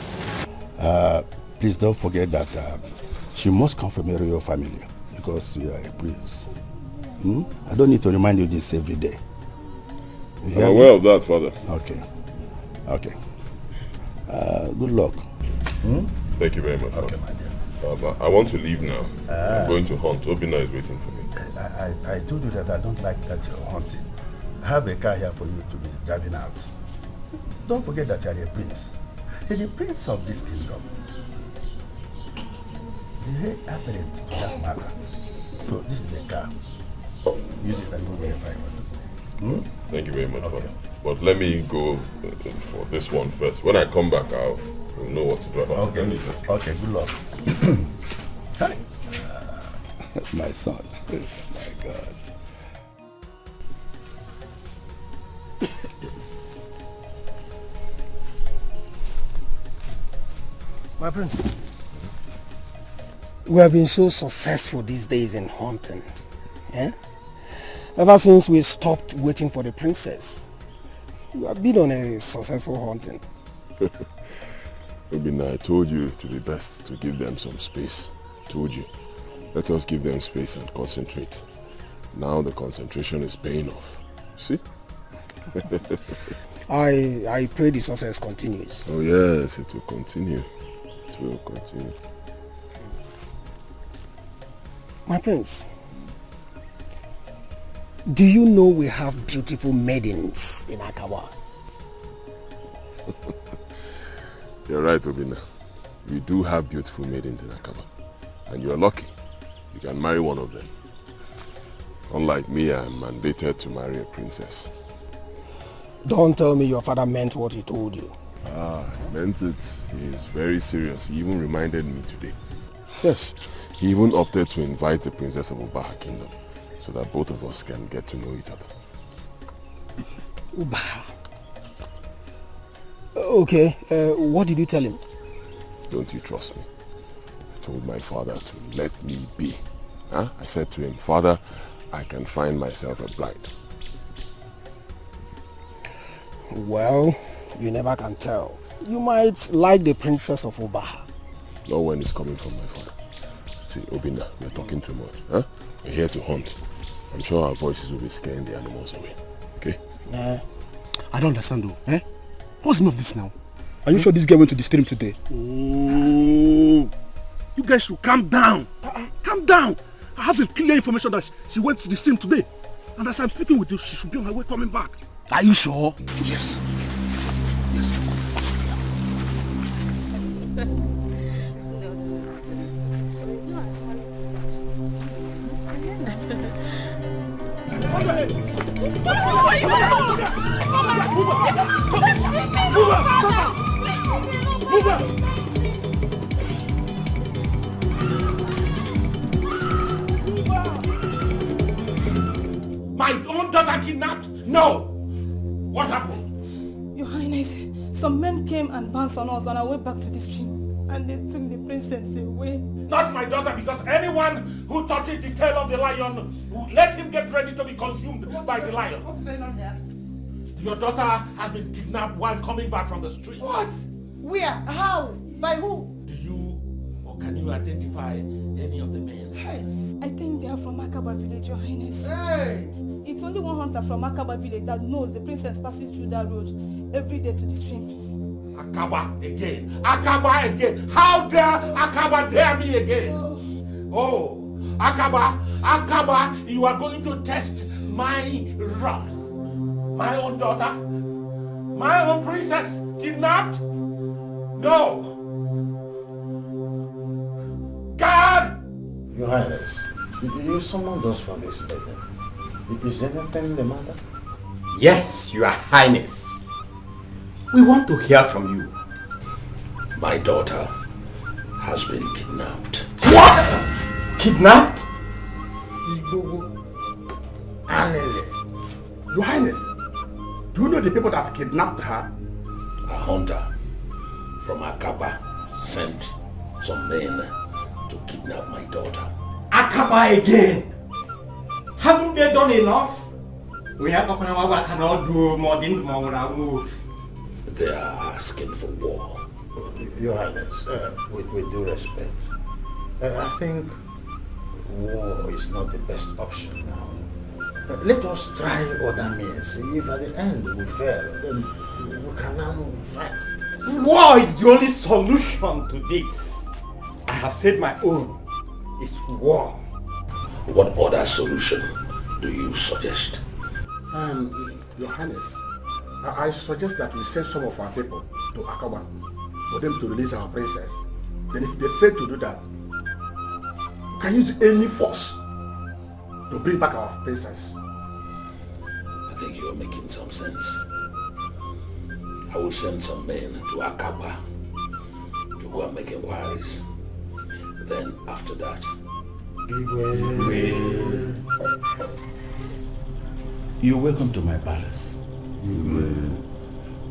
Please don't forget that she must come from a royal family, because you are a prince. I don't need to remind you this every day. I'm aware of that, Father. Okay. Okay. Good luck. Thank you very much, Father. Okay, my dear. I want to leave now. I'm going to hunt. Obina is waiting for me. I told you that I don't like that you're hunting. I have a car here for you to be driving out. Don't forget that you are a prince. You're the prince of this kingdom. The heir apparent to that matter. So this is a car. Use it and go wherever you want. Thank you very much, Father. But let me go for this one first. When I come back, I'll know what to do about it. Okay, good luck. Hi. My son. My God. My prince, we have been so successful these days in hunting. Ever since we stopped waiting for the princess, we have been on a successful hunting. Obina, I told you to be best to give them some space. I told you. Let us give them space and concentrate. Now the concentration is paying off. See? I pray the success continues. Oh yes, it will continue. It will continue. My prince, do you know we have beautiful maidens in Akawa? You're right, Obina. We do have beautiful maidens in Akaba. And you're lucky. You can marry one of them. Unlike me, I'm mandated to marry a princess. Don't tell me your father meant what he told you. He meant it. He is very serious. He even reminded me today. Yes, he even opted to invite the princess of Ubaha Kingdom so that both of us can get to know each other. Ubaha? Okay, what did you tell him? Don't you trust me? I told my father to let me be. I said to him, Father, I can find myself a bride. Well, you never can tell. You might like the princess of Ubaha. Not when it's coming from my father. See, Obina, we're talking too much. We're here to hunt. I'm sure our voices will be scaring the animals away. Okay? I don't understand though. What's the meaning of this now? Are you sure this girl went to the stream today? Oh, you guys should calm down. Calm down. I have the clear information that she went to the stream today. And as I'm speaking with you, she should be on her way coming back. Are you sure? Yes. Yes. My own daughter kidnapped? No! What happened? Your Highness, some men came and bounced on us on our way back to the stream, and they took the princess away. Not my daughter, because anyone who touches the tail of the lion, let him get ready to be consumed by the lion. What's going on here? Your daughter has been kidnapped while coming back from the street. What? Where? How? By who? Do you or can you identify any of the men? Hey, I think they are from Akaba village, Your Highness. Hey! It's only one hunter from Akaba village that knows the princess passes through that road every day to the stream. Akaba again! Akaba again! How dare Akaba dare me again? Oh, Akaba, you are going to test my wrath. My own daughter? My own princess? Kidnapped? No! God! Your Highness, you summoned us for this meeting. Is anything the matter? Yes, Your Highness. We want to hear from you. My daughter has been kidnapped. What? Kidnapped? Your Highness, do you know the people that kidnapped her? A hunter from Akaba sent some men to kidnap my daughter. Akaba again? Haven't they done enough? We have cannot do more than more. They are asking for war. Your Highness, with due respect, I think war is not the best option now. Let us try other means. If at the end we fail, then we can now fight. War is the only solution to this. I have said my own. It's war. What other solution do you suggest? Your Highness, I suggest that we send some of our people to Akaba for them to release our princess. Then if they fail to do that, we can use any force to bring back our princess. I think you're making some sense. I will send some men to Akaba to go and make inquiries. Then after that, You're welcome to my palace.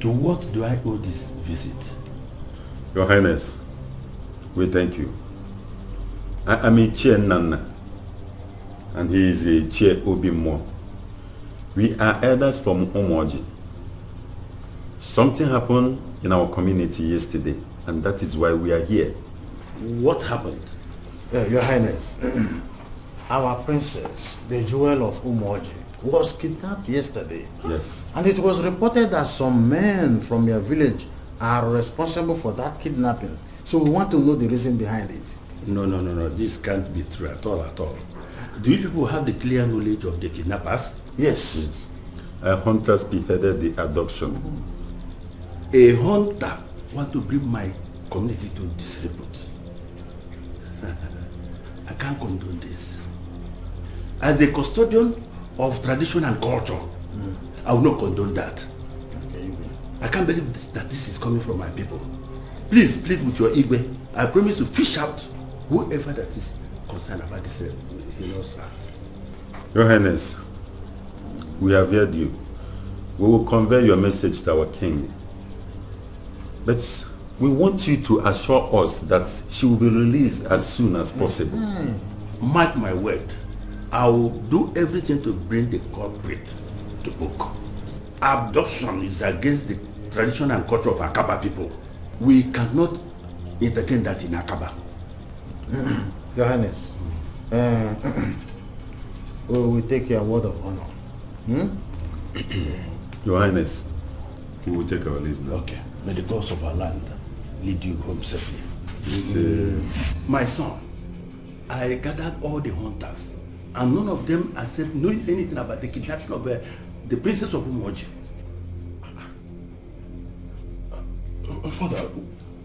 To what do I owe this visit? Your Highness, we thank you. I am a Chair Nana, and he is a Chair Obimo. We are elders from Omoji. Something happened in our community yesterday, and that is why we are here. What happened? Your Highness, our princess, the jewel of Umoji, was kidnapped yesterday. Yes. And it was reported that some men from your village are responsible for that kidnapping. So we want to know the reason behind it. No. This can't be true at all. Do you people have the clear knowledge of the kidnappers? Yes. A hunter spearheaded the abduction. A hunter want to bring my community to disrepute. I can't condone this. As a custodian of tradition and culture, I will not condone that. I can't believe that this is coming from my people. Please plead with your Igwe. I promise to fish out whoever that is concerned about this heinous act. Your Highness, we have heard you. We will convey your message to our king. But we want you to assure us that she will be released as soon as possible. Mark my word. I will do everything to bring the culprit to book. Abduction is against the tradition and culture of Akaba people. We cannot entertain that in Akaba. Your Highness, we will take your word of honor. Your Highness, we will take our leave now. Okay. May the gods of our land lead you home safely. My son, I gathered all the hunters, and none of them has said anything about the kidnapping of the princess of Umoji. Father,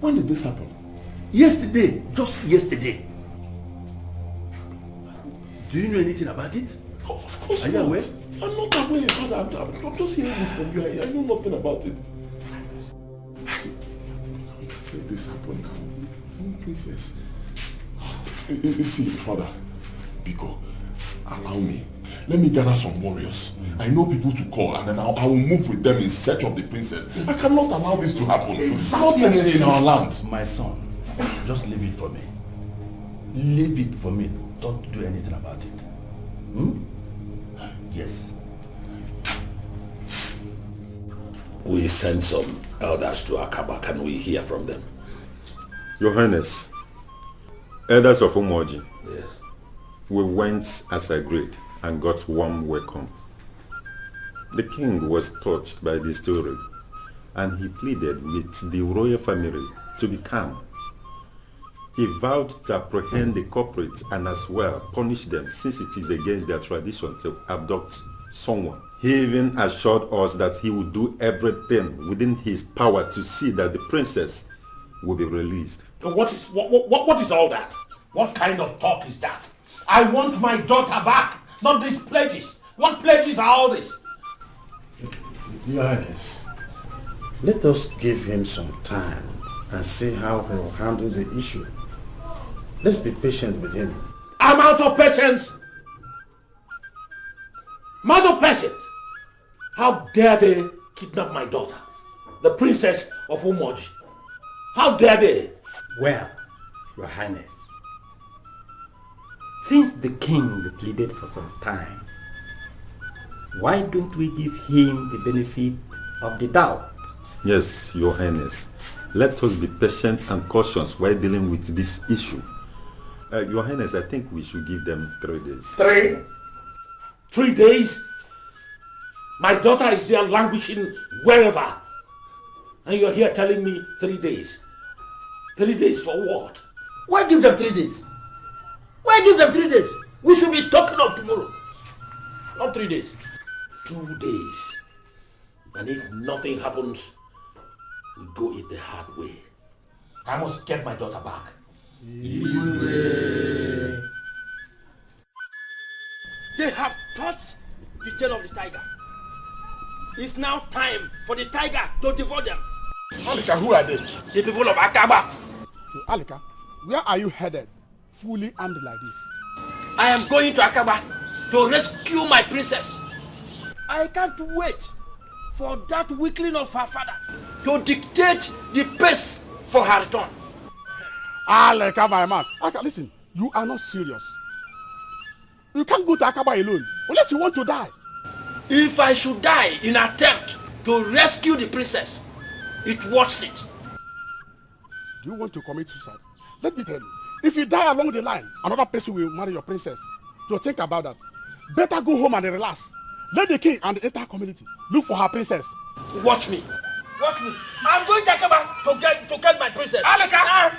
when did this happen? Yesterday, just yesterday. Do you know anything about it? Of course Are you not. aware? I'm not aware, Father. I'm just hearing this from you. I know nothing about it. When did this happen now? Oh, princess. You see, Father, Biko, allow me. Let me gather some warriors. I know people to call, and then I will move with them in search of the princess. I cannot allow this to happen. Certainly in our land. My son, just leave it for me. Leave it for me. Don't do anything about it. Yes. We sent some elders to Akaba. Can we hear from them? Your Highness, elders of Umoji, yes. We went as agreed and got warm welcome. The king was touched by the story, and he pleaded with the royal family to be calm. He vowed to apprehend the culprits and as well punish them, since it is against their tradition to abduct someone. He even assured us that he would do everything within his power to see that the princess will be released. What is all that? What kind of talk is that? I want my daughter back, not these pledges. What pledges are all this? Your Highness, let us give him some time and see how he will handle the issue. Let's be patient with him. I'm out of patience. I'm out of patience. How dare they kidnap my daughter, the princess of Umoji? How dare they? Well, Your Highness, since the king pleaded for some time, why don't we give him the benefit of the doubt? Yes, Your Highness. Let us be patient and cautious while dealing with this issue. Your Highness, I think we should give them 3 days. 3 days? My daughter is there languishing wherever. And you're here telling me 3 days. 3 days for what? Why give them 3 days? Why give them 3 days? We should be talking of tomorrow. Not 3 days. 2 days. And if nothing happens, we go it the hard way. I must get my daughter back. They have touched the tail of the tiger. It's now time for the tiger to devour them. Alika, who are they? The people of Akaba. Alika, where are you headed? Fully armed like this. I am going to Akaba to rescue my princess. I can't wait for that weakling of her father to dictate the pace for her return. Alika, my man. Alika, listen, you are not serious. You can't go to Akaba alone unless you want to die. If I should die in attempt to rescue the princess, it worth it. Do you want to commit suicide? Let me tell you, if you die along the line, another person will marry your princess. So think about that. Better go home and relax. Let the king and the entire community look for her princess. Watch me. Watch me. I'm going to Akaba to get my princess. Alika!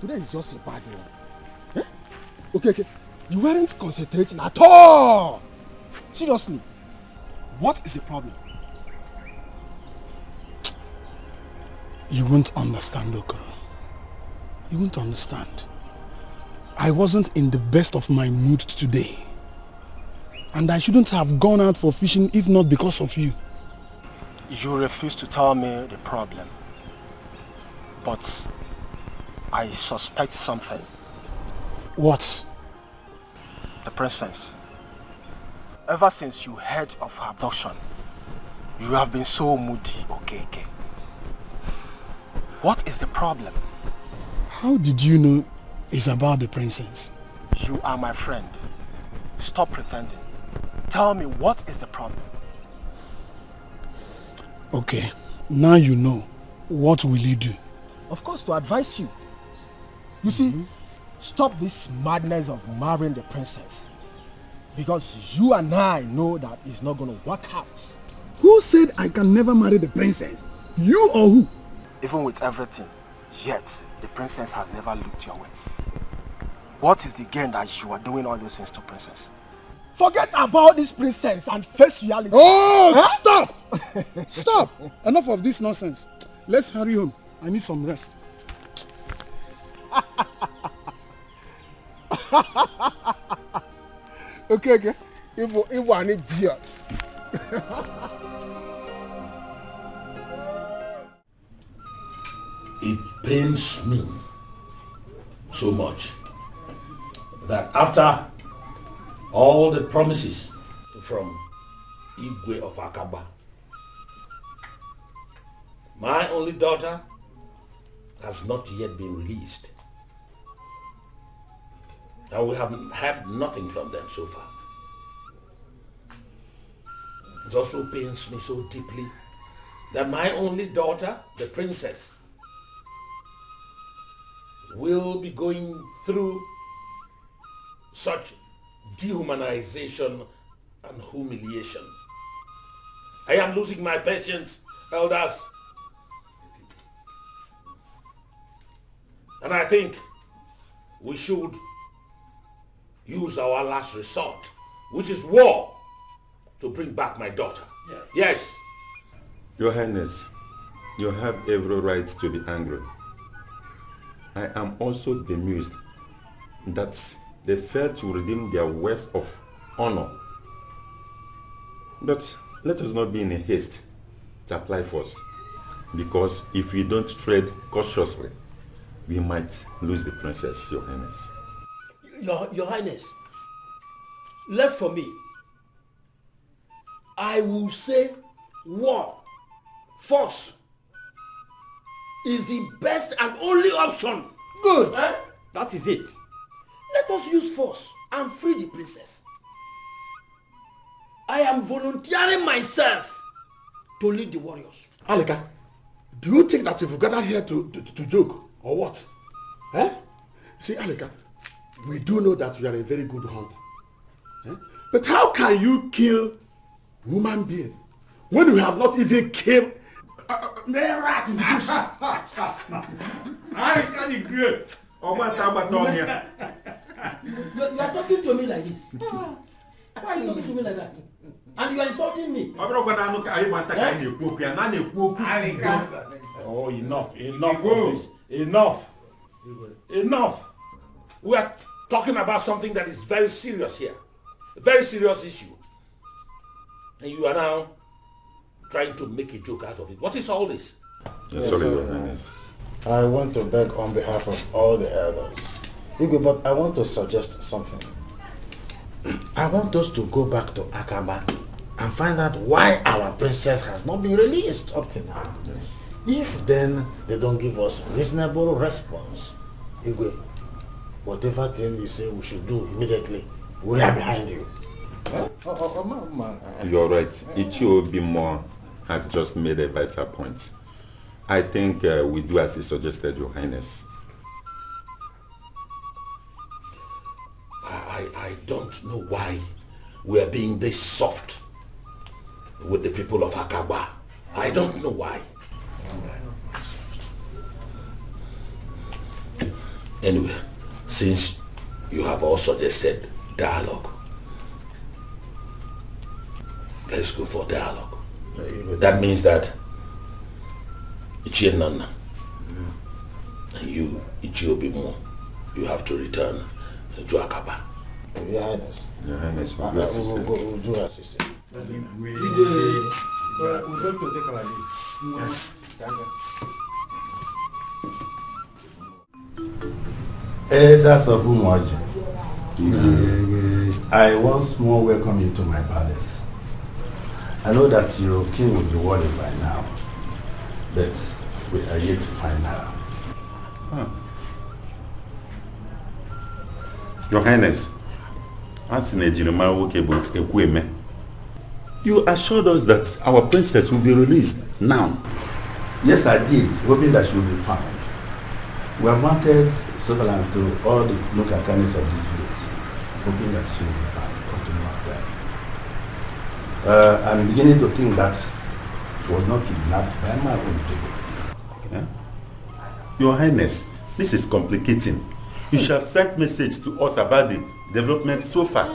Today is just a bad one. Eh? Okay. You weren't concentrating at all. Seriously. What is the problem? You won't understand, Okoro. You won't understand. I wasn't in the best of my mood today. And I shouldn't have gone out for fishing if not because of you. You refuse to tell me the problem. But I suspect something. What? The princess. Ever since you heard of her abduction, you have been so moody, okay? What is the problem? How did you know it's about the princess? You are my friend. Stop pretending. Tell me, what is the problem? Okay, now you know. What will you do? Of course, to advise you. You see, stop this madness of marrying the princess. Because you and I know that it's not going to work out. Who said I can never marry the princess? You or who? Even with everything, yet the princess has never looked your way. What is the gain that you are doing all those things to princess? Forget about this princess and face reality. Oh, huh? Stop! Stop! Enough of this nonsense. Let's hurry home. I need some rest. Okay. You are an idiot. It pains me so much that after all the promises from Igwe of Akaba, my only daughter has not yet been released. And we have had nothing from them so far. It also pains me so deeply that my only daughter, the princess, will be going through such dehumanization and humiliation. I am losing my patience, elders. And I think we should use our last resort, which is war, to bring back my daughter. Yes. Your Highness, you have every right to be angry. I am also bemused that they failed to redeem their words of honor. But let us not be in a haste to apply force, because if we don't tread cautiously, we might lose the princess, Your Highness. Your Highness, left for me, I will say war, force, is the best and only option. Good. That is it. Let us use force and free the princess. I am volunteering myself to lead the warriors. Alika, do you think that if we gather here to joke or what? Eh? See, Alika, we do know that you are a very good hunter. Eh? But how can you kill human beings when you have not even killed a rat in the bush? I can't agree. You are talking to me like this. Why are you talking to me like that? And you are insulting me. Oh, enough of this. Enough. We are talking about something that is very serious here. A very serious issue. And you are now trying to make a joke out of it. What is all this? Yes, sorry, Your Highness. I want to beg on behalf of all the elders. Igwe, but I want to suggest something. I want us to go back to Akaba and find out why our princess has not been released up to now. Yes. If then they don't give us reasonable response, Igwe, whatever thing you say we should do immediately, we are behind you. You're right. Ichio has just made a vital point. I think we do as he suggested, Your Highness. I don't know why we are being this soft with the people of Akaba. I don't know why. Anyway, since you have all suggested dialogue, let's go for dialogue. That means that Ichie Nana and you, Ichie Obimo, you have to return to Akaba. Your Highness. Your Highness, we'll do as you say. We're going to take our leave. Thank you. Elders of Umoji, I once more welcome you to my palace. I know that your king will be worried by now, but we are yet to find her. Your Highness, you assured us that our princess will be released now. Yes, I did, hoping that she will be found. We have mounted surveillance to all the local crannies of this village, hoping that she will be found. I'm beginning to think that she was not kidnapped by my own people. Yeah? Your Highness, this is complicating. You should have sent message to us about the development so far.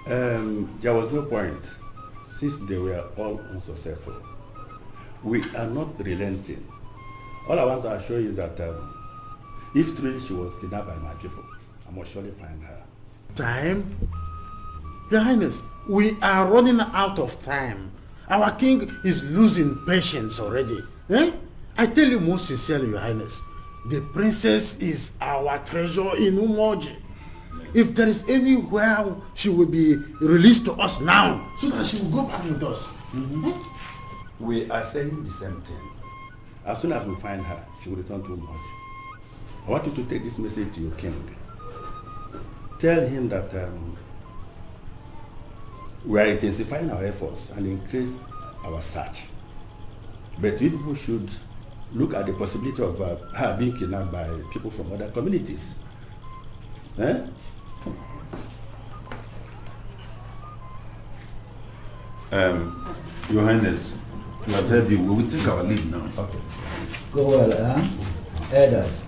There was no point, since they were all unsuccessful. We are not relenting. All I want to assure you is that if truly she was kidnapped by my people, I must surely find her. Time? Your Highness, we are running out of time. Our king is losing patience already. Eh? I tell you most sincerely, Your Highness, the princess is our treasure in Umoji. If there is anywhere she will be released to us now, so that she will go back with us. We are saying the same thing. As soon as we find her, she will return to Umoji. I want you to take this message to your king. Tell him that we are intensifying our efforts and increase our search. But people should look at the possibility of her being kidnapped by people from other communities. Eh? Your Highness, we have heard you. We will take our leave now. Okay. Go well, huh? Elders.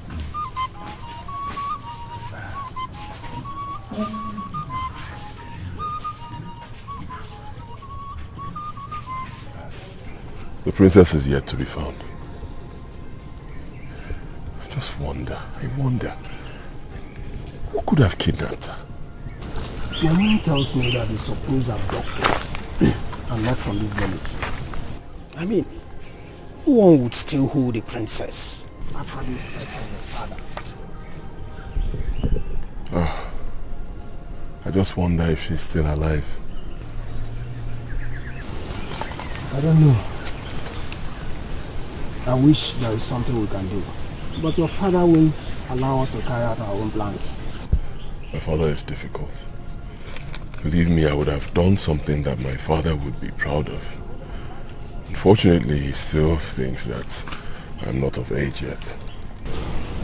The princess is yet to be found. I just wonder, who could have kidnapped her? Your mom tells me that they suppose abducted and not from this village. I mean, no one would still hold a princess after this check from her father. Oh, I just wonder if she's still alive. I don't know. I wish there is something we can do. But your father won't allow us to carry out our own plans. My father is difficult. Believe me, I would have done something that my father would be proud of. Unfortunately, he still thinks that I'm not of age yet.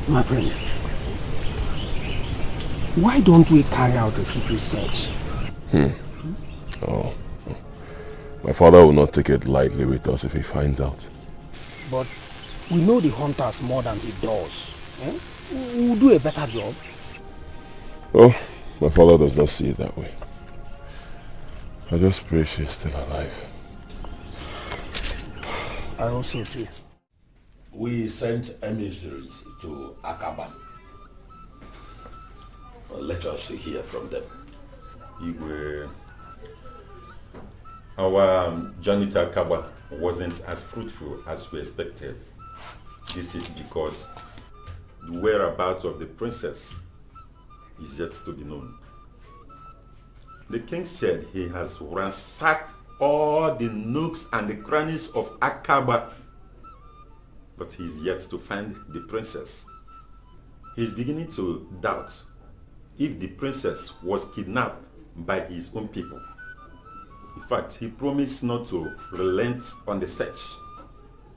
My prince, why don't we carry out a secret search? Oh. My father will not take it lightly with us if he finds out. But we know the hunters more than he does. We'll do a better job. Oh, my father does not see it that way. I just pray she's still alive. I also too. We sent emissaries to Akaba. Let us hear from them. Our journey to Akaba wasn't as fruitful as we expected. This is because the whereabouts of the princess is yet to be known. The king said he has ransacked all the nooks and the crannies of Akaba, but he is yet to find the princess. He is beginning to doubt if the princess was kidnapped by his own people. In fact, he promised not to relent on the search,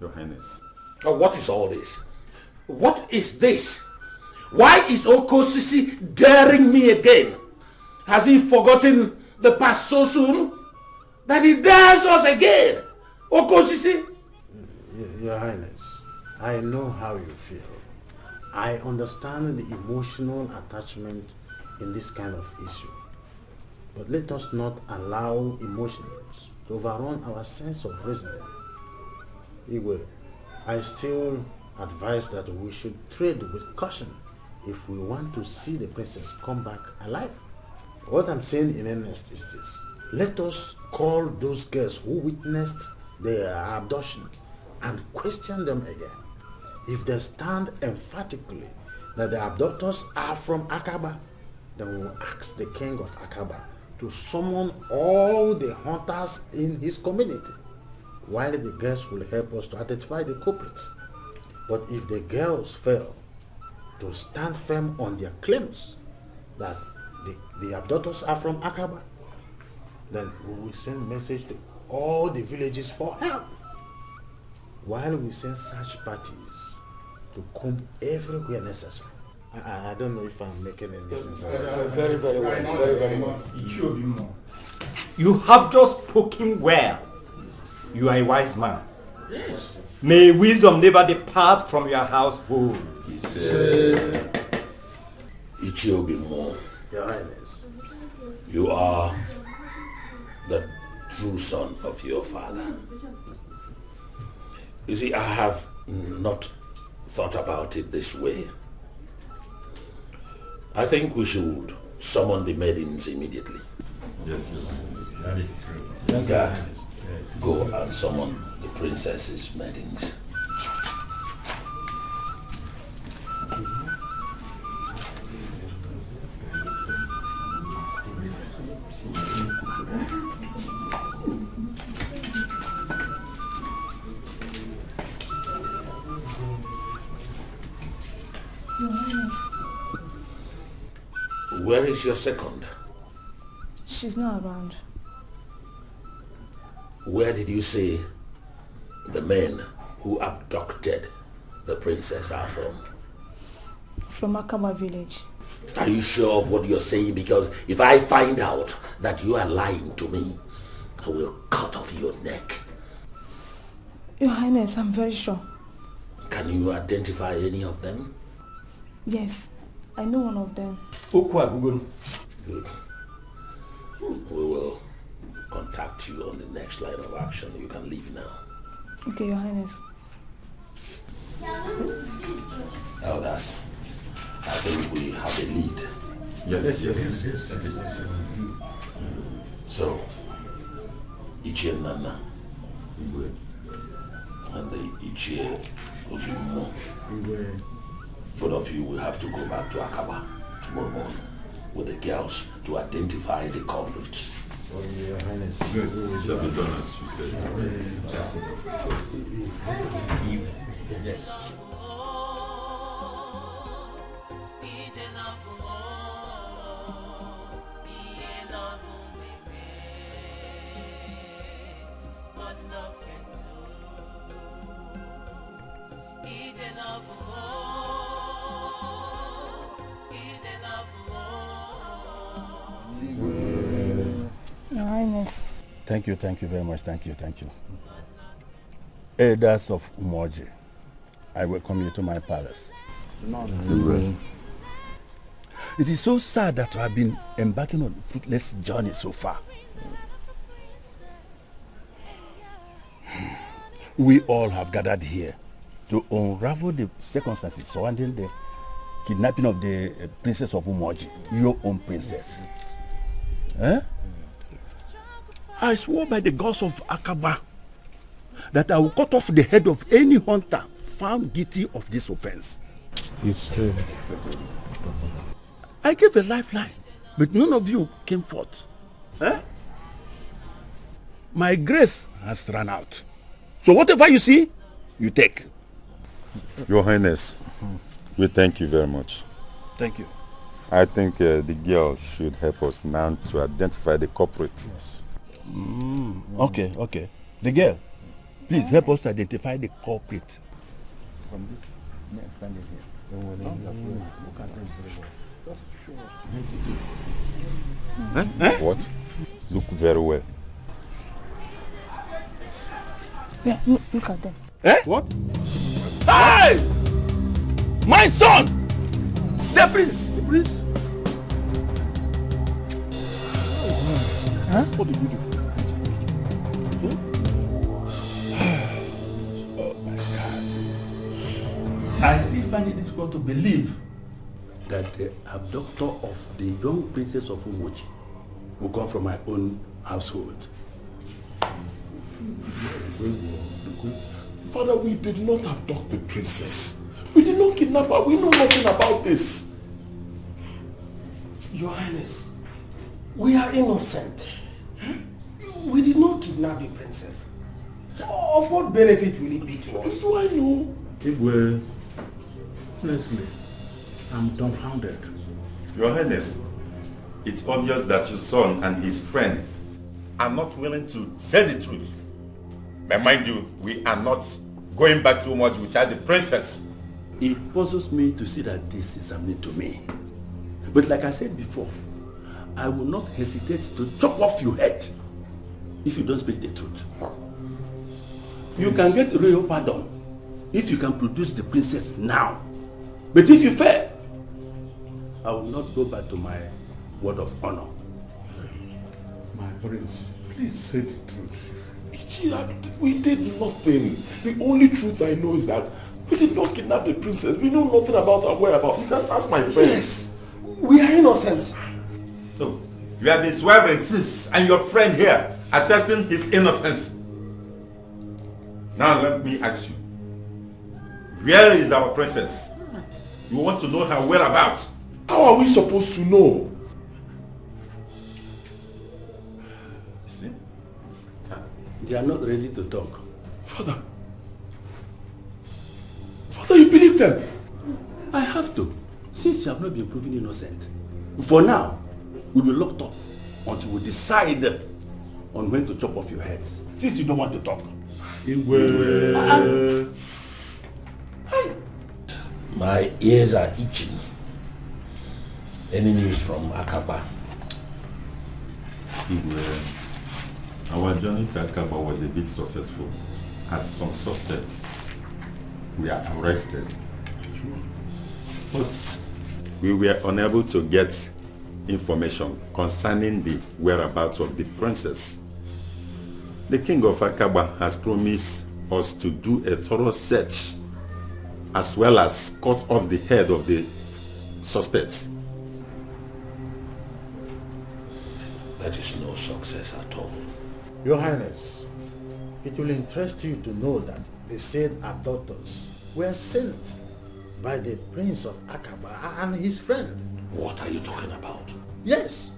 Your Highness. What is all this? What is this? Why is Okosisi daring me again? Has he forgotten the past so soon that he dares us again? Okosisi? Your Highness, I know how you feel. I understand the emotional attachment in this kind of issue. But let us not allow emotions to overrun our sense of reasoning. Igwe, I still advise that we should tread with caution if we want to see the princess come back alive. What I'm saying in earnest is this. Let us call those girls who witnessed their abduction and question them again. If they stand emphatically that the abductors are from Akaba, then we will ask the king of Akaba to summon all the hunters in his community, while the girls will help us to identify the culprits. But if the girls fail to stand firm on their claims that the abductors are from Akaba, then we will send message to all the villages for help, while we send search parties to comb everywhere necessary. I don't know if I'm making any sense. Very, very well. Very, very well. You have just spoken well. You are a wise man. Yes. May wisdom never depart from your household. Ichiobimo, Your Highness, you are the true son of your father. You see, I have not thought about it this way. I think we should summon the maidens immediately. Yes, that is true. Yeah, go and summon the princess's maidens. Where is your second? She's not around. Where did you say the men who abducted the princess are from? From Akaba village. Are you sure of what you're saying? Because if I find out that you are lying to me, I will cut off your neck. Your Highness, I'm very sure. Can you identify any of them? Yes, I know one of them. Good. We will contact you on the next line of action. You can leave now. Okay, Your Highness. Elders, I think we have a lead. Yes. So, Ichie Nana and the Ichie Obimo, both of you will have to go back to Akaba tomorrow morning with the girls to identify the culprits. Your Highness. Good. Shall be done as you said. Yes. Your Highness. Thank you very much. Thank you. Elders of Umoji, I welcome you to my palace. It is so sad that I have been embarking on a fruitless journey so far. We all have gathered here to unravel the circumstances surrounding the kidnapping of the princess of Umoji, your own princess. I swore by the gods of Akaba that I will cut off the head of any hunter found guilty of this offense. It's true. I gave a lifeline, but none of you came forth. My grace has run out. So whatever you see, you take. Your Highness, we thank you very much. Thank you. I think the girl should help us now to identify the culprit. Yes. Okay. The girl, please help us to identify the culprit. From this man standing here. What? Look very well. Yeah, look at them. What? Hey! My son! The prince! Huh? What did you do? Oh my God. I still find it difficult to believe that the abductor of the young princess of Umoji will come from my own household. Father, we did not abduct the princess. We did not kidnap her. We know nothing about this. Your Highness, we are innocent. We did not kidnap the princess. Of what benefit will it be to us? Do I know? Igwe, honestly, I'm dumbfounded. Your Highness, it's obvious that your son and his friend are not willing to say the truth. But mind you, we are not going back too much without the princess. It puzzles me to see that this is happening to me. But like I said before, I will not hesitate to chop off your head if you don't speak the truth. You can get royal pardon if you can produce the princess now. But if you fail, I will not go back to my word of honor. My prince, please say the truth. We did nothing. The only truth I know is that we did not kidnap the princess. We know nothing about her whereabouts. You can ask my friends. Yes, we are innocent. So, you have been swearing since, and your friend here attesting his innocence. Now let me ask you, where is our princess? You want to know her whereabouts? How are we supposed to know? See? They are not ready to talk. Father, you believe them? I have to, since you have not been proven innocent. For now, we'll be locked up until we decide on when to chop off your heads, since you don't want to talk. My ears are itching. Any news from Akaba? Our journey to Akaba was a bit successful, as some suspects were arrested. But we were unable to get information concerning the whereabouts of the princess. The king of Akaba has promised us to do a thorough search as well as cut off the head of the suspects. That is no success at all. Your Highness, it will interest you to know that the said abductors were sent by the Prince of Akaba and his friend. What are you talking about? Yes.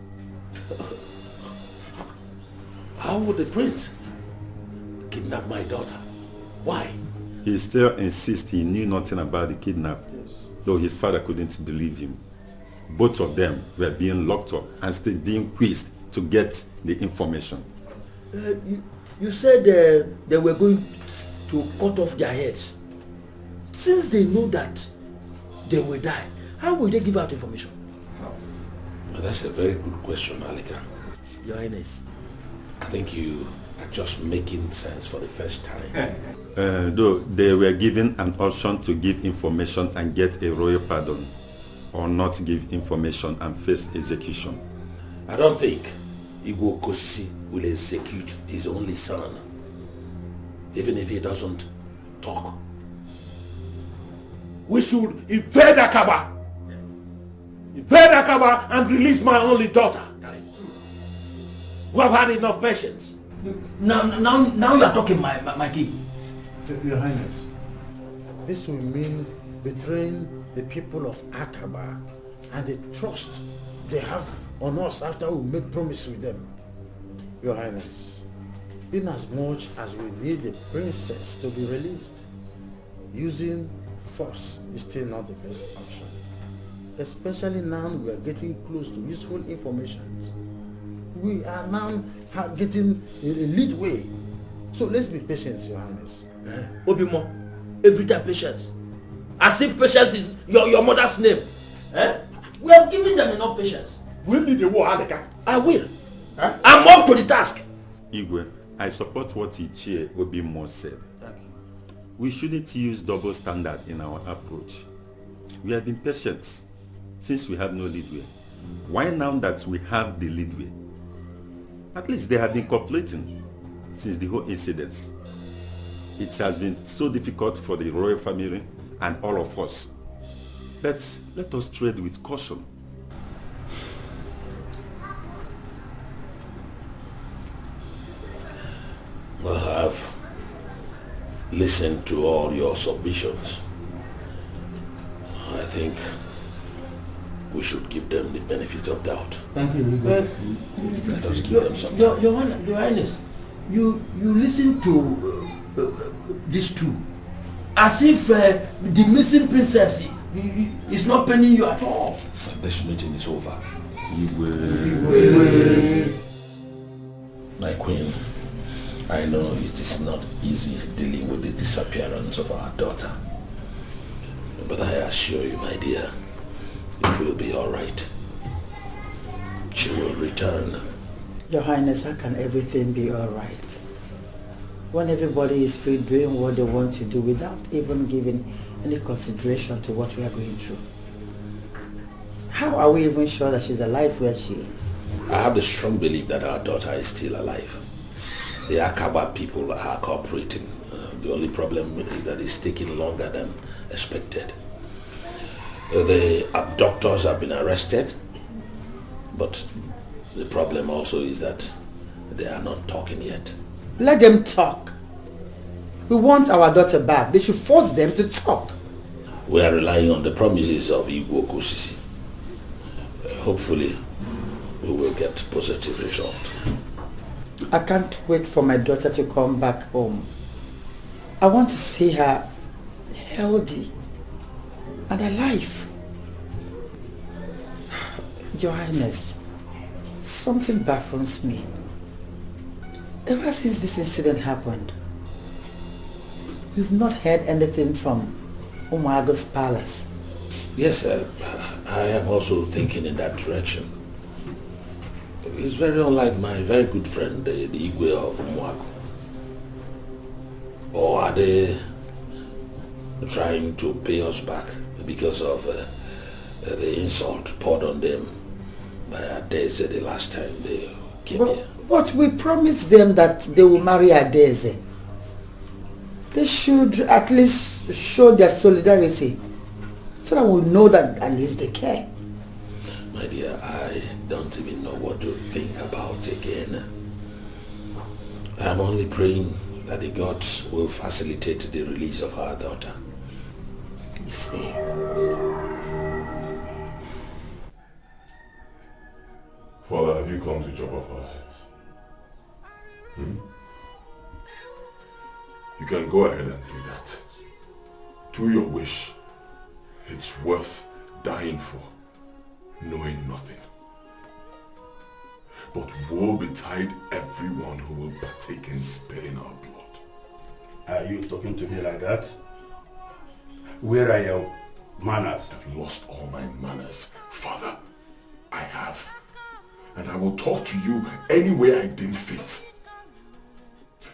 How would the prince kidnap my daughter? Why? He still insists he knew nothing about the kidnap, though his father couldn't believe him. Both of them were being locked up and still being quizzed to get the information. You said they were going to cut off their heads. Since they know that they will die, how will they give out information? Well, that's a very good question, Alika. Your Highness. I think you are just making sense for the first time. Though they were given an option to give information and get a royal pardon, or not give information and face execution. I don't think Igwe Okosisi will execute his only son, even if he doesn't talk. We should invade Akaba! Invade Akaba and release my only daughter. We have had enough patience. Now you are talking, my king. Your Highness, this will mean betraying the people of Akaba and the trust they have on us after we made promise with them. Your Highness, in as much as we need the princess to be released, using force is still not the best option. Especially now we are getting close to useful information. We are now getting a lead way. So let's be patient, Your Highness. Obimo, every time patience. As if patience is your mother's name. We have given them enough patience. We'll need the war, Alika. I will. I'm up to the task. Igwe, I support what Ichie Obimo said. Thank you. We shouldn't use double standard in our approach. We have been patient since we have no leadway. Why now that we have the leadway? At least they have been cooperating since the whole incident. It has been so difficult for the royal family and all of us. But let us tread with caution. Well, I've listened to all your submissions. I think we should give them the benefit of doubt. Thank you. Let us give them some time. Your Highness, you listen to these two as if the missing princess is not paining you at all. This meeting is over. My queen, I know it is not easy dealing with the disappearance of our daughter. But I assure you, my dear, it will be all right. She will return. Your Highness, how can everything be all right? When everybody is free doing what they want to do without even giving any consideration to what we are going through. How are we even sure that she's alive where she is? I have the strong belief that our daughter is still alive. The Akaba people are cooperating. The only problem is that it's taking longer than expected. The abductors have been arrested, but the problem also is that they are not talking yet. Let them talk. We want our daughter back. They should force them to talk. We are relying on the promises of Igwe Okosisi. Hopefully, we will get positive result. I can't wait for my daughter to come back home. I want to see her healthy and alive. Your Highness, something baffles me. Ever since this incident happened, we've not heard anything from Umuago's palace. Yes, I am also thinking in that direction. It's very unlike my very good friend, the Igwe of Umuago. Or are they trying to pay us back because of the insult poured on them by Adeze the last time they came here? But we promised them that they will marry Adeze. They should at least show their solidarity so that we know that at least they care. My dear, I don't even know what to think about again. I'm only praying that the gods will facilitate the release of our daughter. You see. Father, have you come to chop off our heads? You can go ahead and do that. Do your wish. It's worth dying for, knowing nothing. But woe betide everyone who will partake in spilling our blood. Are you talking to me like that? Where are your manners? I've lost all my manners, Father. I have. And I will talk to you any way I deem fit.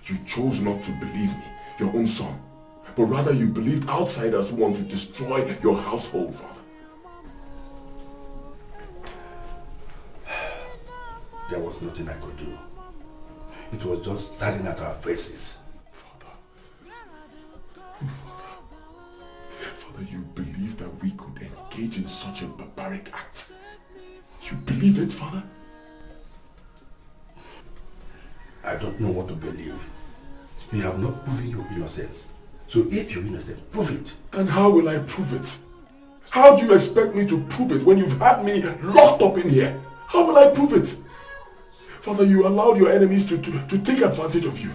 You chose not to believe me, your own son, but rather you believed outsiders who want to destroy your household, Father. There was nothing I could do. It was just staring at our faces. Father, you believe that we could engage in such a barbaric act? You believe it, Father? I don't know what to believe. You have not proven your innocence. So if you're innocent, prove it. And how will I prove it? How do you expect me to prove it when you've had me locked up in here? How will I prove it? Father, you allowed your enemies to take advantage of you.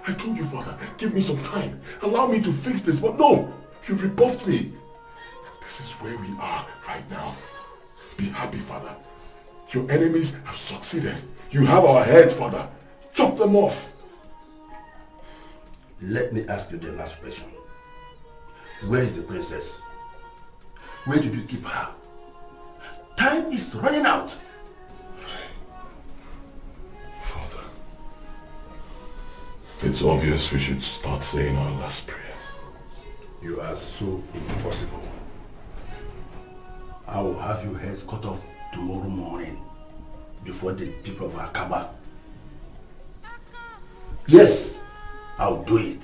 I told you, Father, give me some time. Allow me to fix this, but no! You rebuffed me. This is where we are right now. Be happy, Father. Your enemies have succeeded. You have our heads, Father. Chop them off. Let me ask you the last question. Where is the princess? Where did you keep her? Time is running out. Father, it's obvious we should start saying our last prayers. You are so impossible. I will have your heads cut off tomorrow morning before the people of Akaba. Yes, I'll do it.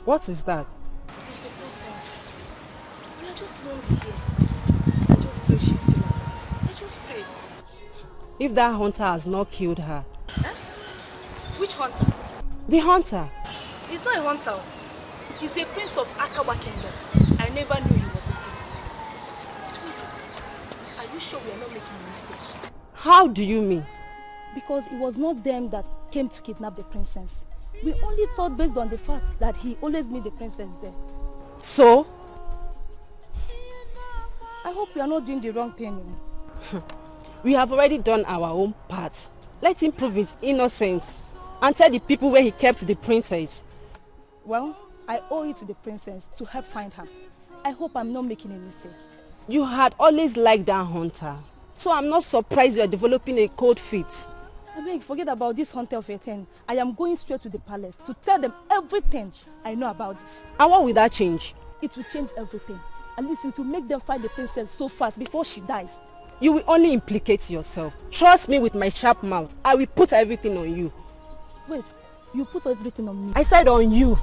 What is that? It's the princess. We are just lonely here. I just pray she's still alive. I just pray. If that hunter has not killed her. Huh? Which hunter? The hunter. He's not a hunter. He's a prince of Akawa Kingdom. I never knew he was a prince. Are you sure we are not making a mistake? How do you mean? Because it was not them that came to kidnap the princess. We only thought based on the fact that he always meet the princess there. So? I hope we are not doing the wrong thing. We have already done our own part. Let him prove his innocence and tell the people where he kept the princess. Well, I owe it to the princess to help find her. I hope I'm not making a mistake. You had always liked that hunter. So I'm not surprised you are developing a cold feet. I beg, forget about this hunter of a thing. I am going straight to the palace to tell them everything I know about this. And what will that change? It will change everything. At least it will make them find the princess so fast before she dies. You will only implicate yourself. Trust me with my sharp mouth. I will put everything on you. Wait, you put everything on me? I said on you.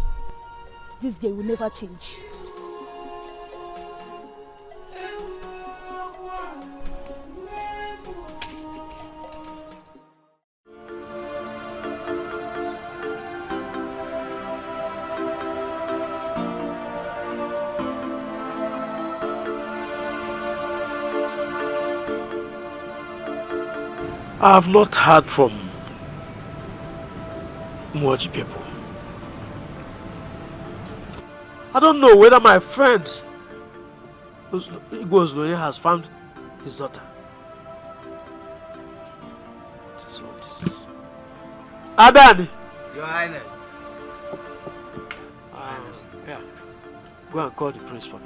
This girl will never change. I have not heard from much people. I don't know whether my friend Igwe has found his daughter. Adani! Your Highness. Yeah. Go and call the prince for me.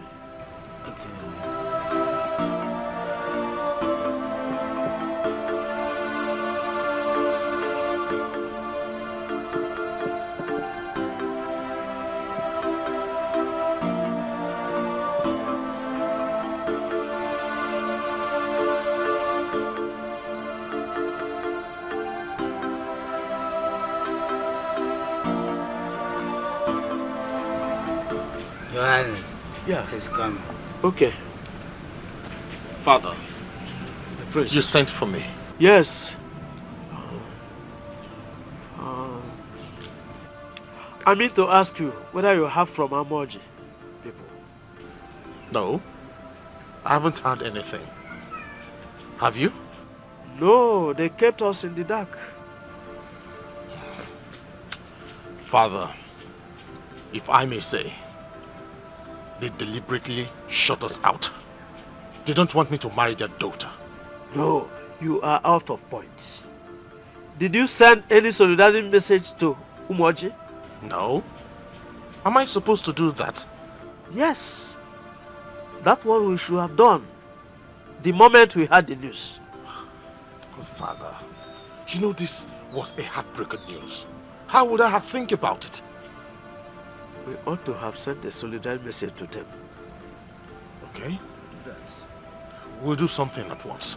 Your Highness. Yeah. He's coming. Okay. Father, the prince. You sent for me. Yes. I mean to ask you whether you have from Amoji people. No, I haven't heard anything. Have you? No, they kept us in the dark. Father, if I may say, they deliberately shut us out. They don't want me to marry their daughter. No, you are out of point. Did you send any solidarity message to Umoji? No. Am I supposed to do that? Yes. That one we should have done the moment we had the news. Oh, Father, you know this was a heartbreaking news. How would I have think about it? We ought to have sent a solidarity message to them. Okay. We'll do something at once.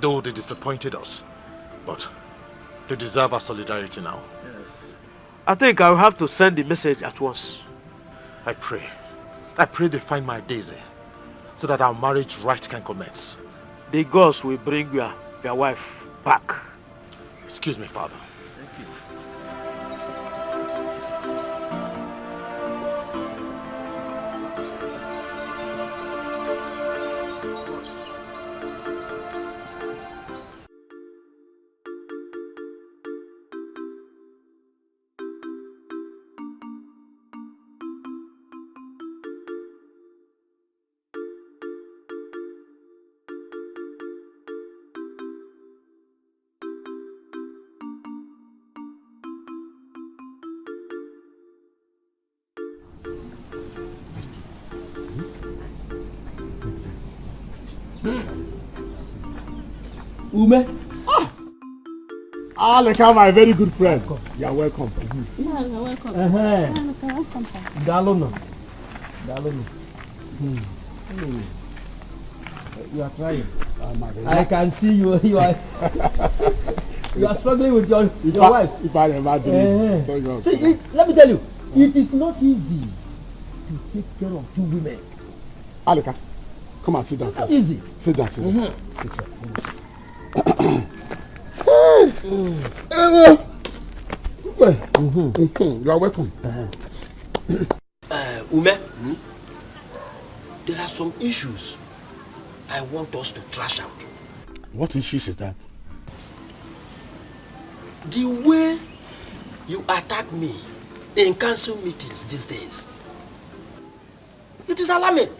Though they disappointed us, but they deserve our solidarity now. Yes. I think I'll have to send the message at once. I pray they find my Daisy, so that our marriage rite can commence. The gods will bring your wife back. Excuse me, Father. Thank you. Ume. Aleka, my very good friend. You are welcome. Yeah, you're welcome. Welcome. Dalono. You are trying. I can see you. You are struggling with your wife. If I imagine it. See, let me tell you, it is not easy to take care of two women. Aleka, come and sit down. It's not easy. Sit down. Sit. Mhm. Sit, sir. Let me sit. You are welcome. Ume, there are some issues I want us to trash out. What issues is that? The way you attack me in council meetings these days, it is alarming.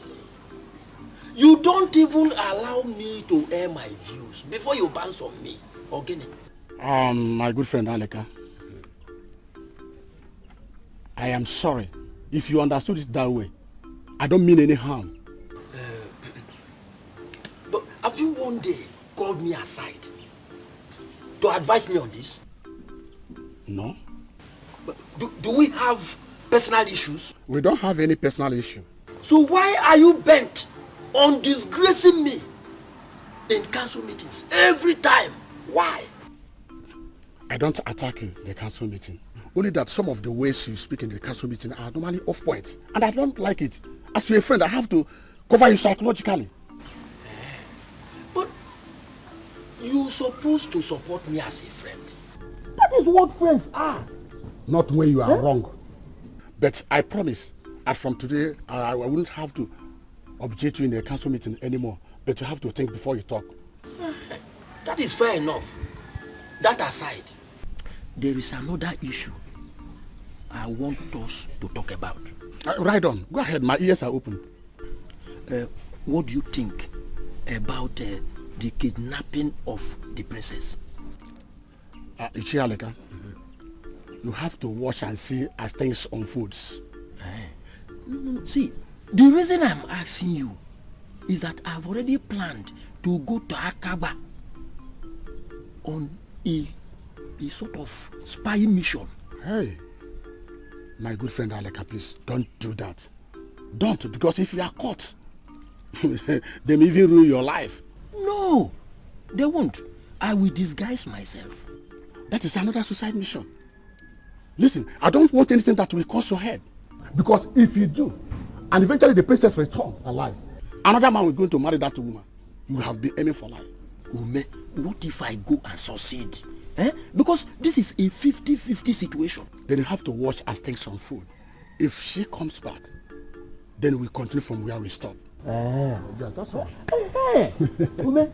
You don't even allow me to air my views before you bounce on me. Ogene. My good friend Aleka, I am sorry if you understood it that way. I don't mean any harm. But have you one day called me aside to advise me on this? No. But do we have personal issues? We don't have any personal issue. So why are you bent on disgracing me in council meetings every time? Why? I don't attack you in the council meeting. Only that some of the ways you speak in the council meeting are normally off point. And I don't like it. As your friend, I have to cover you psychologically. But you're supposed to support me as a friend. That is what friends are. Not when you are wrong. But I promise, as from today, I wouldn't have to object you in the council meeting anymore. But you have to think before you talk. That is fair enough. That aside, there is another issue I want us to talk about. Right on. Go ahead. My ears are open. What do you think about the kidnapping of the princess? Ichi Aleka, you have to watch and see as things unfolds. No. See, the reason I'm asking you is that I've already planned to go to Akaba on a sort of spying mission. Hey, my good friend Aleka, please don't do that. Don't, because if you are caught, they may even ruin your life. No, they won't. I will disguise myself. That is another suicide mission. Listen, I don't want anything that will cost your head. Because if you do, and eventually the princess returned alive, another man was going to marry that woman, you have been aiming for life. Ume, what if I go and succeed? Because this is a 50-50 situation. Then you have to watch as things unfold. If she comes back, then we continue from where we stop. Yeah, that's all. Ume,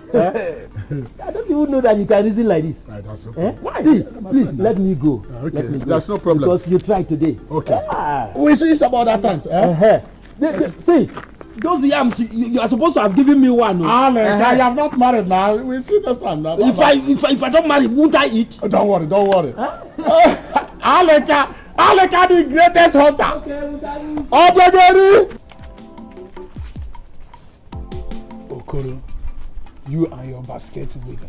I don't even know that you can reason like this. That's okay. Why? See, please, let me go. Okay, let me go. That's no problem. Because you tried today. Okay. We see it's about that time. See, those yams, you are supposed to have given me one. I am not married now. We see this time now. If I don't marry, won't I eat? Don't worry. Aleka the greatest hunter. Okay, Okoro, you and your basket weaver.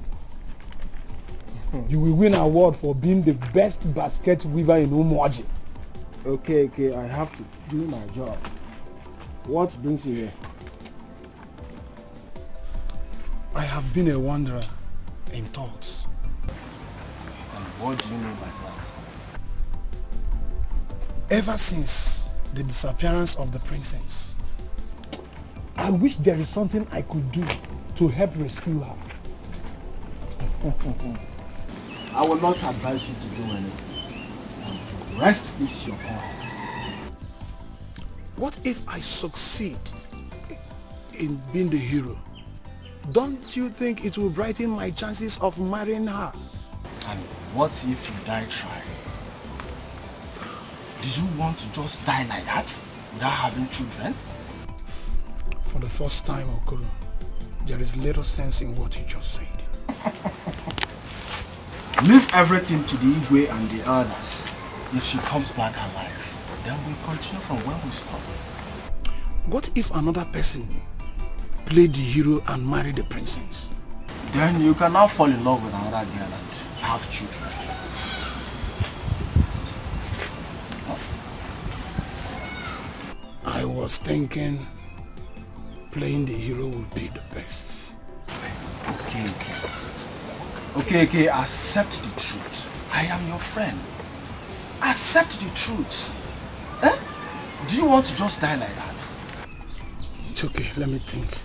You will win an award for being the best basket weaver in Umuaji. Okay, I have to do my job. What brings you here? I have been a wanderer in thoughts. And what do you mean by that? Ever since the disappearance of the princess, I wish there is something I could do to help rescue her. I will not advise you to do anything. Rest is your point. What if I succeed in being the hero? Don't you think it will brighten my chances of marrying her? And what if you die trying? Do you want to just die like that without having children? For the first time, Okoro, there is little sense in what you just said. Leave everything to the Igwe and the others. If she comes back alive, then we continue from where we stopped. What if another person played the hero and married the princess? Then you can now fall in love with another girl and have children. I was thinking playing the hero would be the best. Okay, accept the truth. I am your friend. Accept the truth. Do you want to just die like that? It's okay, let me think.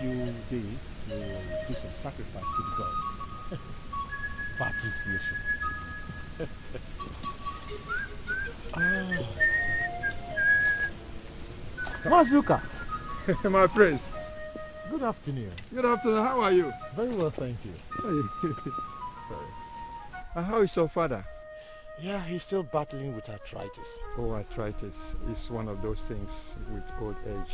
few days to do some sacrifice to the gods. For appreciation. Mazuka! My prince. Good afternoon. Good afternoon. How are you? Very well, thank you. Sorry. And how is your father? Yeah, he's still battling with arthritis. Oh, arthritis is one of those things with old age.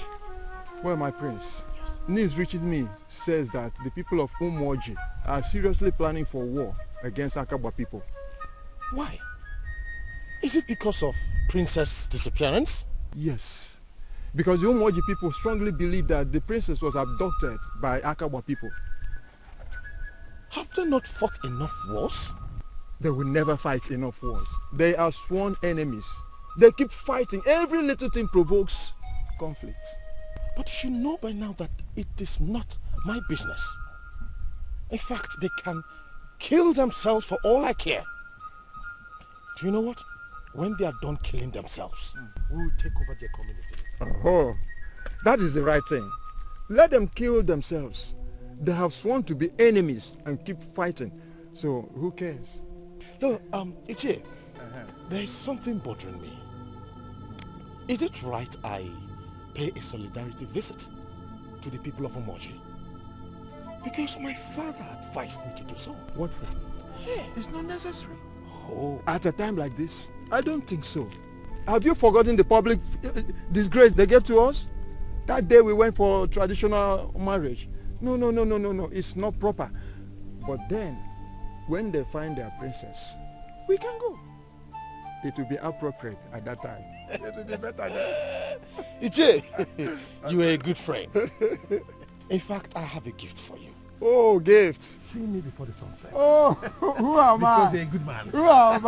Well, my prince, news reaching me says that the people of Umoji are seriously planning for war against Akaba people. Why? Is it because of Princess' disappearance? Yes. Because the Umoji people strongly believe that the princess was abducted by Akaba people. Have they not fought enough wars? They will never fight enough wars. They are sworn enemies. They keep fighting. Every little thing provokes conflict. But you know by now that it is not my business. In fact, they can kill themselves for all I care. Do you know what? When they are done killing themselves, we will take over their community. Oh, that is the right thing. Let them kill themselves. They have sworn to be enemies and keep fighting. So who cares? No, Ichie, there is something bothering me. Is it right I pay a solidarity visit to the people of Umoji? Because my father advised me to do so. What for? Yeah. It's not necessary. Oh. At a time like this, I don't think so. Have you forgotten the public disgrace they gave to us? That day we went for traditional marriage. No. It's not proper. But then, when they find their princess, we can go. It will be appropriate at that time. It will be better then. Ichie, you are a good friend. In fact, I have a gift for you. Oh, gift. See me before the sun sets. Oh, who am I? Because you're a good man. Who am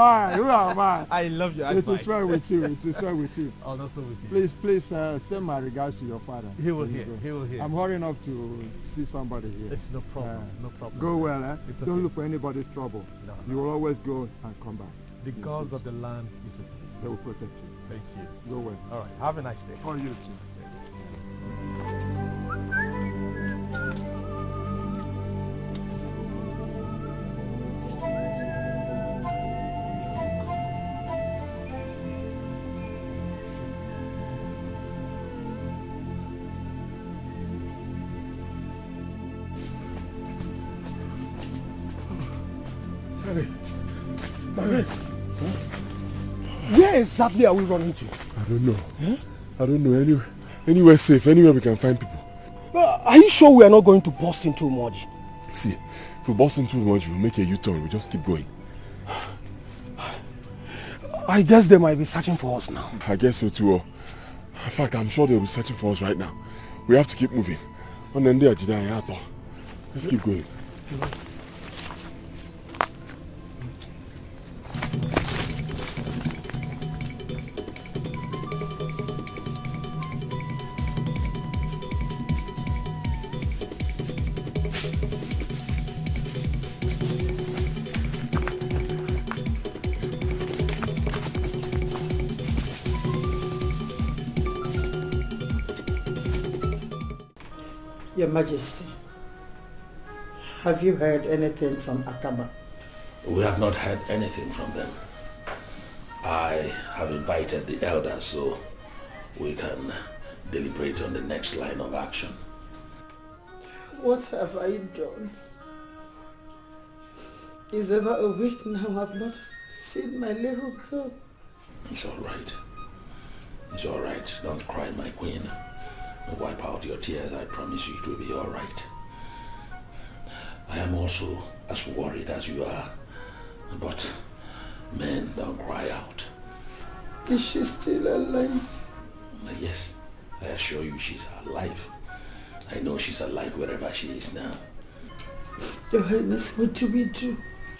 I? I love your advice. advice. It is well with you. It is well with you. I'll also with you. Please send my regards to your father. He will hear. He will hear. I'm hurrying up to see somebody here. It's no problem. No problem. Go well, eh? It's Don't okay. look for anybody's trouble. No. You will always go and come back. The gods of the land is with you. They will protect you. Thank you. Go well. All right. Have a nice day. For you too. Hey, where exactly are we running to? I don't know. Huh? I don't know. Anywhere safe, anywhere we can find people. Are you sure we are not going to burst into Umoji? See, if we burst into Umoji, we'll make a U-turn. We'll just keep going. I guess they might be searching for us now. I guess so too. In fact, I'm sure they'll be searching for us right now. We have to keep moving. Let's keep going. Your Majesty, have you heard anything from Akaba? We have not heard anything from them. I have invited the elders so we can deliberate on the next line of action. What have I done? It's over a week now I've not seen my little girl. It's all right. It's all right. Don't cry, my queen. Wipe out your tears. I promise you it will be all right. I am also as worried as you are. But men don't cry out. Is she still alive? Yes, I assure you she's alive. I know she's alive wherever she is now. Your Highness, what do we do?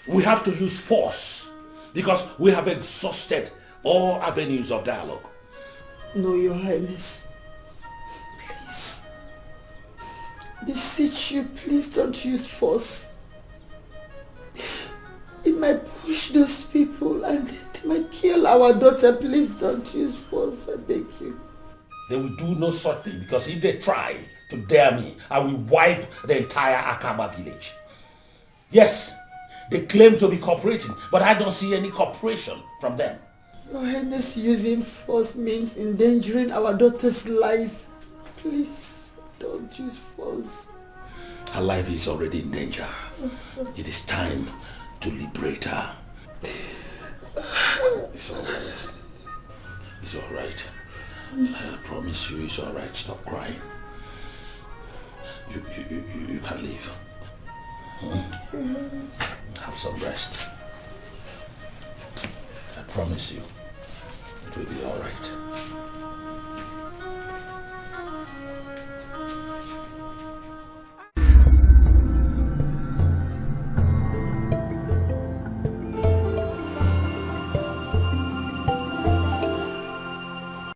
We have to use force because we have exhausted all avenues of dialogue. No, Your Highness. Please. Beseech you, please don't use force. It might push those people and it might kill our daughter. Please don't use force, I beg you. They will do no such thing, because if they try to dare me, I will wipe the entire Akaba village. Yes, they claim to be cooperating, but I don't see any cooperation from them. Your Highness, using force means endangering our daughter's life. Please, don't use force. Her life is already in danger. It is time to liberate her. It's all right. It's all right. I promise you it's all right. Stop crying. You can leave. Have some rest. I promise you it will be all right.